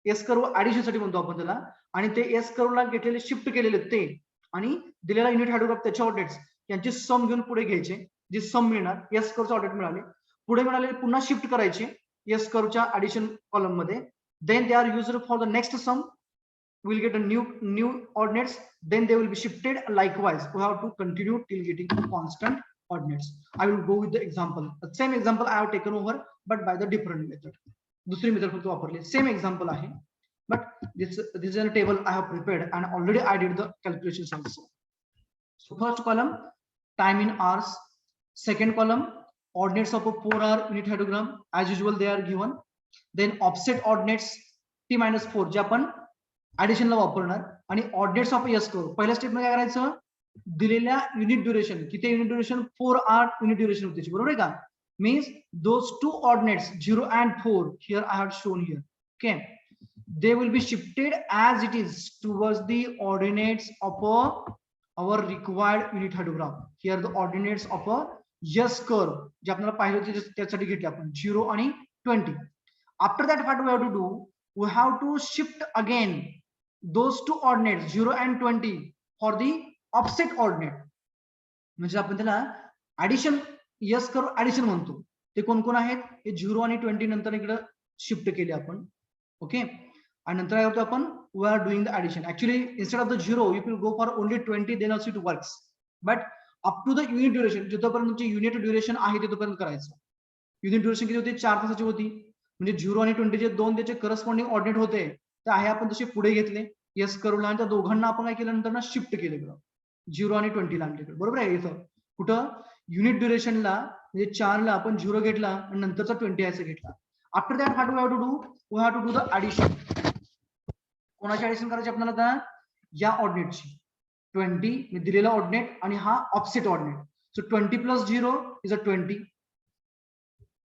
A: S curve addition साठी म्हणतो आपण त्याला. आणि ते एस कर्वला घेतलेले शिफ्ट केलेले ते आणि दिलेला युनिट हायड्रोग्राफ त्याचे ऑर्डिनेट्स यांचे सम घेऊन पुढे घ्यायचे. जे सम मिळणार, एस कर्वचे ऑर्डिनेट मिळाले, पुढे मिळाले पुन्हा शिफ्ट करायचे एस कर्वच्या ऍडिशन कॉलम मध्ये. Then they are used for the next sum. We'll get a new ordinates, then they will be shifted. Likewise, we have to continue till getting constant ordinates. I will go with the example. The same example I have taken over, but by the different method. दुसरी method फक्त वापरली. Same example आहे, but this is a table I have prepared and already I did the calculations also. So first column time in hours, second column ordinates of a 4-hour unit hydrogram. As usual they are given. Then offset ordinates t-4 जे आपण ऍडिशनला वापरणार. आणि ordinates of S curve पहिल्या step मध्ये काय करायचं, दिलेल्या unit duration, किती unit duration 4 hour unit duration होती, बरोबर आहे का. Means those two ordinates 0 and 4 here I have shown here. Okay, they will be shifted as it is towards the ordinates of our required unit hydrogram. Here the ordinates of a yes curve जे आपल्याला पाहिजे होते त्यासाठी घेतले आपण 0 आणि 20. After that what we have to do, we have to shift again those two ordinates 0 and 20 for the offset ordinate. म्हणजे आपण त्याला ऍडिशन यस कर्व ऍडिशन म्हणतो. ते कोण कोण आहेत, हे 0 आणि 20 नंतर इकडे शिफ्ट केले आपण. ओके, आणि नंतर काय होतं आपण, we are doing the addition. Actually instead of the 0 you will go for only 20, then also it works. But up to the unit duration, जिथपर्यंत तुमची युनिट ड्युरेशन आहे तिथपर्यंत करायचं. युनिट ड्युरेशन किती होती, 4 तासाची होती. म्हणजे 0 आणि 20 जे दोन त्याचे करस्पॉन्डिंग ऑर्डिनेट होते ते आहे आपण तसे पुढे घेतले यस कर्वला आणि त्या दोघांना आपण काय केलं नंतर ना शिफ्ट केले 0 आणि 20 ला आणले. बरोबर आहे. इथं कुठं युनिट ड्युरेशनला म्हणजे 4 ला आपण 0 घेतला आणि नंतरचा 20 याचा घेतला. After that what we have to do, we have to do the addition. कोणाची ऍडिशन करायची आपल्याला आता, या ऑर्डिनेटची 20 दिलेला ऑर्डिनेट आणि हा offset ordinate. So 20 + 0 is a 20.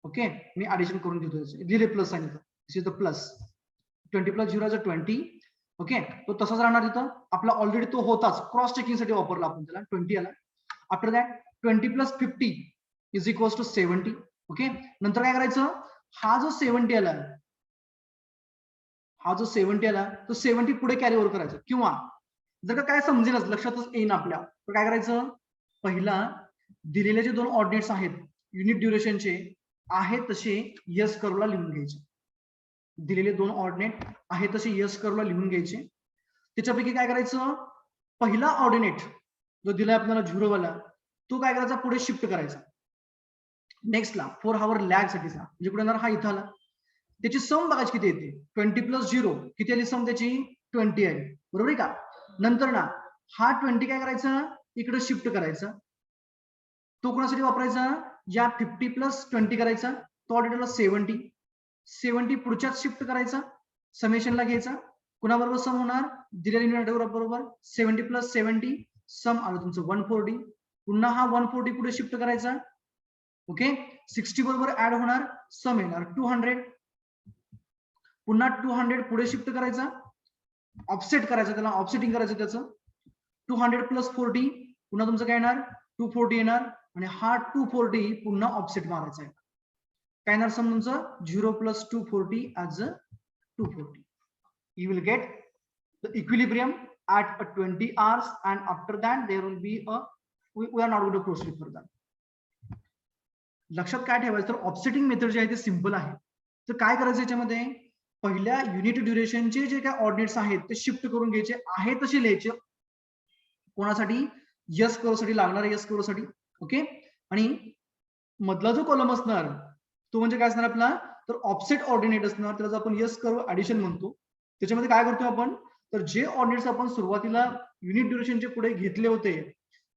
A: Okay, me addition करून घेतो, दिले प्लस सांगितलं, this is the plus. 20 + 0 is a 20. Okay, तो तसाच राहणार तिथं. आपला ऑलरेडी तो होताच, क्रॉस चेकिंग साठी वापरला आपण त्याला 20 आला. After that 20 + 50 is equals to 70. Okay, नंतर काय करायचं, हा जो 70 आला, तो 70 पुढे कॅरी ओव्हर करायचा. किंवा जर का काय समजेलच, लक्षातच येईन आपल्या, तर काय करायचं, पहिला दिलेले जे दोन ऑर्डिनेट्स आहेत युनिट ड्युरेशनचे आहे तसे यस कर्वला लिहून घ्यायचे. दिलेले दोन ऑर्डिनेट आहे तसे यस कर्वला लिहून घ्यायचे. त्याच्यापैकी काय करायचं, पहिला ऑर्डिनेट जो दिलाय आपल्याला 0 वाला, तो काय करायचा, पुढे शिफ्ट करायचा नेक्स्टला 4 hour लॅग साठीचा. म्हणजे कुठे येणार, हा इथं आला. त्याची सम बघायची किती येते, 20 + 0 किती आली सम त्याची, 20 आहे. बरोबर आहे का. नंतर ना हा 20 काय करायचा, इकडे शिफ्ट करायचा. तो कोणासाठी वापरायचा, या 50 + 20 करायचा. तो ऑर्डिनेटला 70 पुढच्याच शिफ्ट करायचा, समेशनला घ्यायचा. कुणाबरोबर सम होणार, दिलेल्या युनिट बरोबर 70 + 70 सम आलं तुमचं 140. पुन्हा हा 140 पुढे शिफ्ट करायचा. ओके, 60 बरोबर ऍड होणार, सम येणार 200. पुन्हा 200 पुढे शिफ्ट करायचा, ऑफसेट करायचं, त्याला ऑफसेटिंग करायचं त्याचं. 200 + 40 पुन्हा तुमचं काय येणार, 240 येणार. आणि हा 240 पुन्हा ऑफसेट मारायचा आहे. काय येणार सम तुमचं, 0 + 240 as a 240. You will get the equilibrium at 20 hours, and after that there will be a, we are not going to proceed further. लक्षात काय ठेवायचं, तर ऑफसेटिंग मेथड जे आहे ते सिंपल आहे. तर काय करायचं याच्यामध्ये, पहिल्या युनिट ड्युरेशनचे जे काय ऑर्डिनेट्स आहेत ते शिफ्ट करून घ्यायचे, आहे तसे लिहायचे. कोणासाठी, यस कर्व साठी लागणार, यस कर्व साठी. ओके, आणि मधला जो कॉलम असणार तो म्हणजे काय असणार आपला, तर ऑफसेट ऑर्डिनेट असणार, त्याला आपण यस कर्व ऍडिशन म्हणतो. त्याच्यामध्ये काय करतो आपण, तर जे ऑर्डिनेट्स आपण सुरुवातीला युनिट ड्युरेशनचे पुढे घेतले होते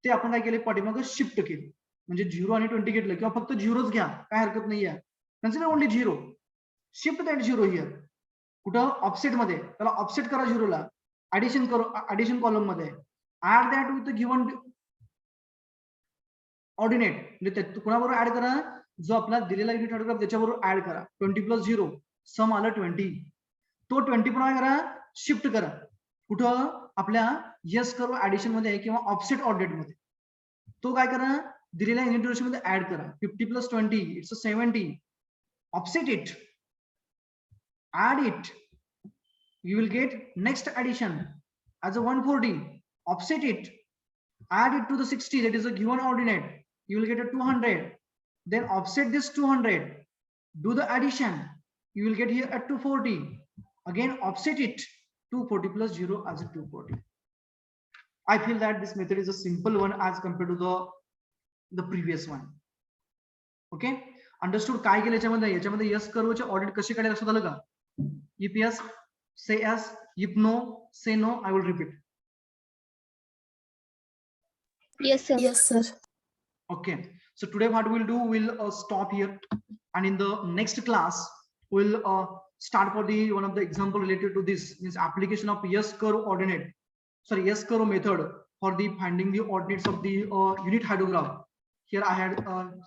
A: ते आपण काय केले, पाठीमागे शिफ्ट केले. म्हणजे 0 आणि 20 घेतलं किंवा फक्त 0च घ्या, काय हरकत नाहीये. Consider only 0, shift that 0 here. कुठं, ऑफसेट मध्ये, त्याला ऑफसेट करा 0ला, ऍडिशन करा ऍडिशन कॉलम मध्ये, add that with the given ordinate. म्हणजे कुणाबरोबर ऍड करा, जो आपला दिलेला युनिट ऑर्डिनेट त्याच्याबरोबर ऍड करा. 20 + 0 सम आलं 20. तो 20 पण करा, शिफ्ट करा कुठं, आपल्या यस कर्व ऍडिशन मध्ये किंवा ऑफसेट ऑर्डिनेट मध्ये. तो काय करा, दिलेल्या युनिट ड्युरेशन मध्ये ऍड करा. 50 + 20 it's 70. Offset it, add it, you will get next addition as a 140. Offset it, add it to the 60, that is a given ordinate, you will get a 200. Then offset this 200, do the addition, you will get here at 240. Again offset it, 240 + 0 as a 240. I feel that this method is a simple one as compared to the previous one. Okay, understood? काय केलं याच्यामध्ये yes कर्वचे ordinate कसे काढायला लक्षात आलं का? If yes, say yes. If no, say no. I will repeat.
B: Yes, sir.
G: Yes, sir.
A: Okay. So today what we'll do, we'll stop here, and in the next class we'll start for the one of the example related to this, means application of yes curve ordinate. Sorry, yes curve method for the finding the ordinates of the unit hydrograph. Here I had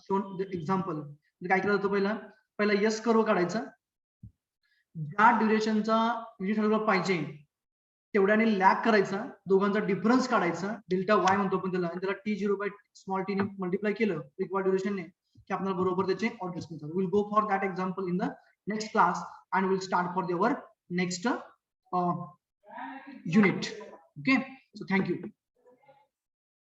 A: shown the example. काय केलं होतं, पहिला yes curve काढायचा. ज्या ड्युरेशनचा unit हॅडोग्राफ पाहिजे तेवढ्याने lag करायचा, दोघांचा difference काढायचा, डेल्टा वाय म्हणतो आपण त्याला, त्याला T0 बाय स्मॉल टी ने मल्टिप्लाय केलं रिक्वायर्ड ड्युरेशनने की आपल्याला बरोबर त्याचे ऑर्डिनेट्स मिळतात. Will go for that example in the next class and will start for our next unit. Okay, so thank you.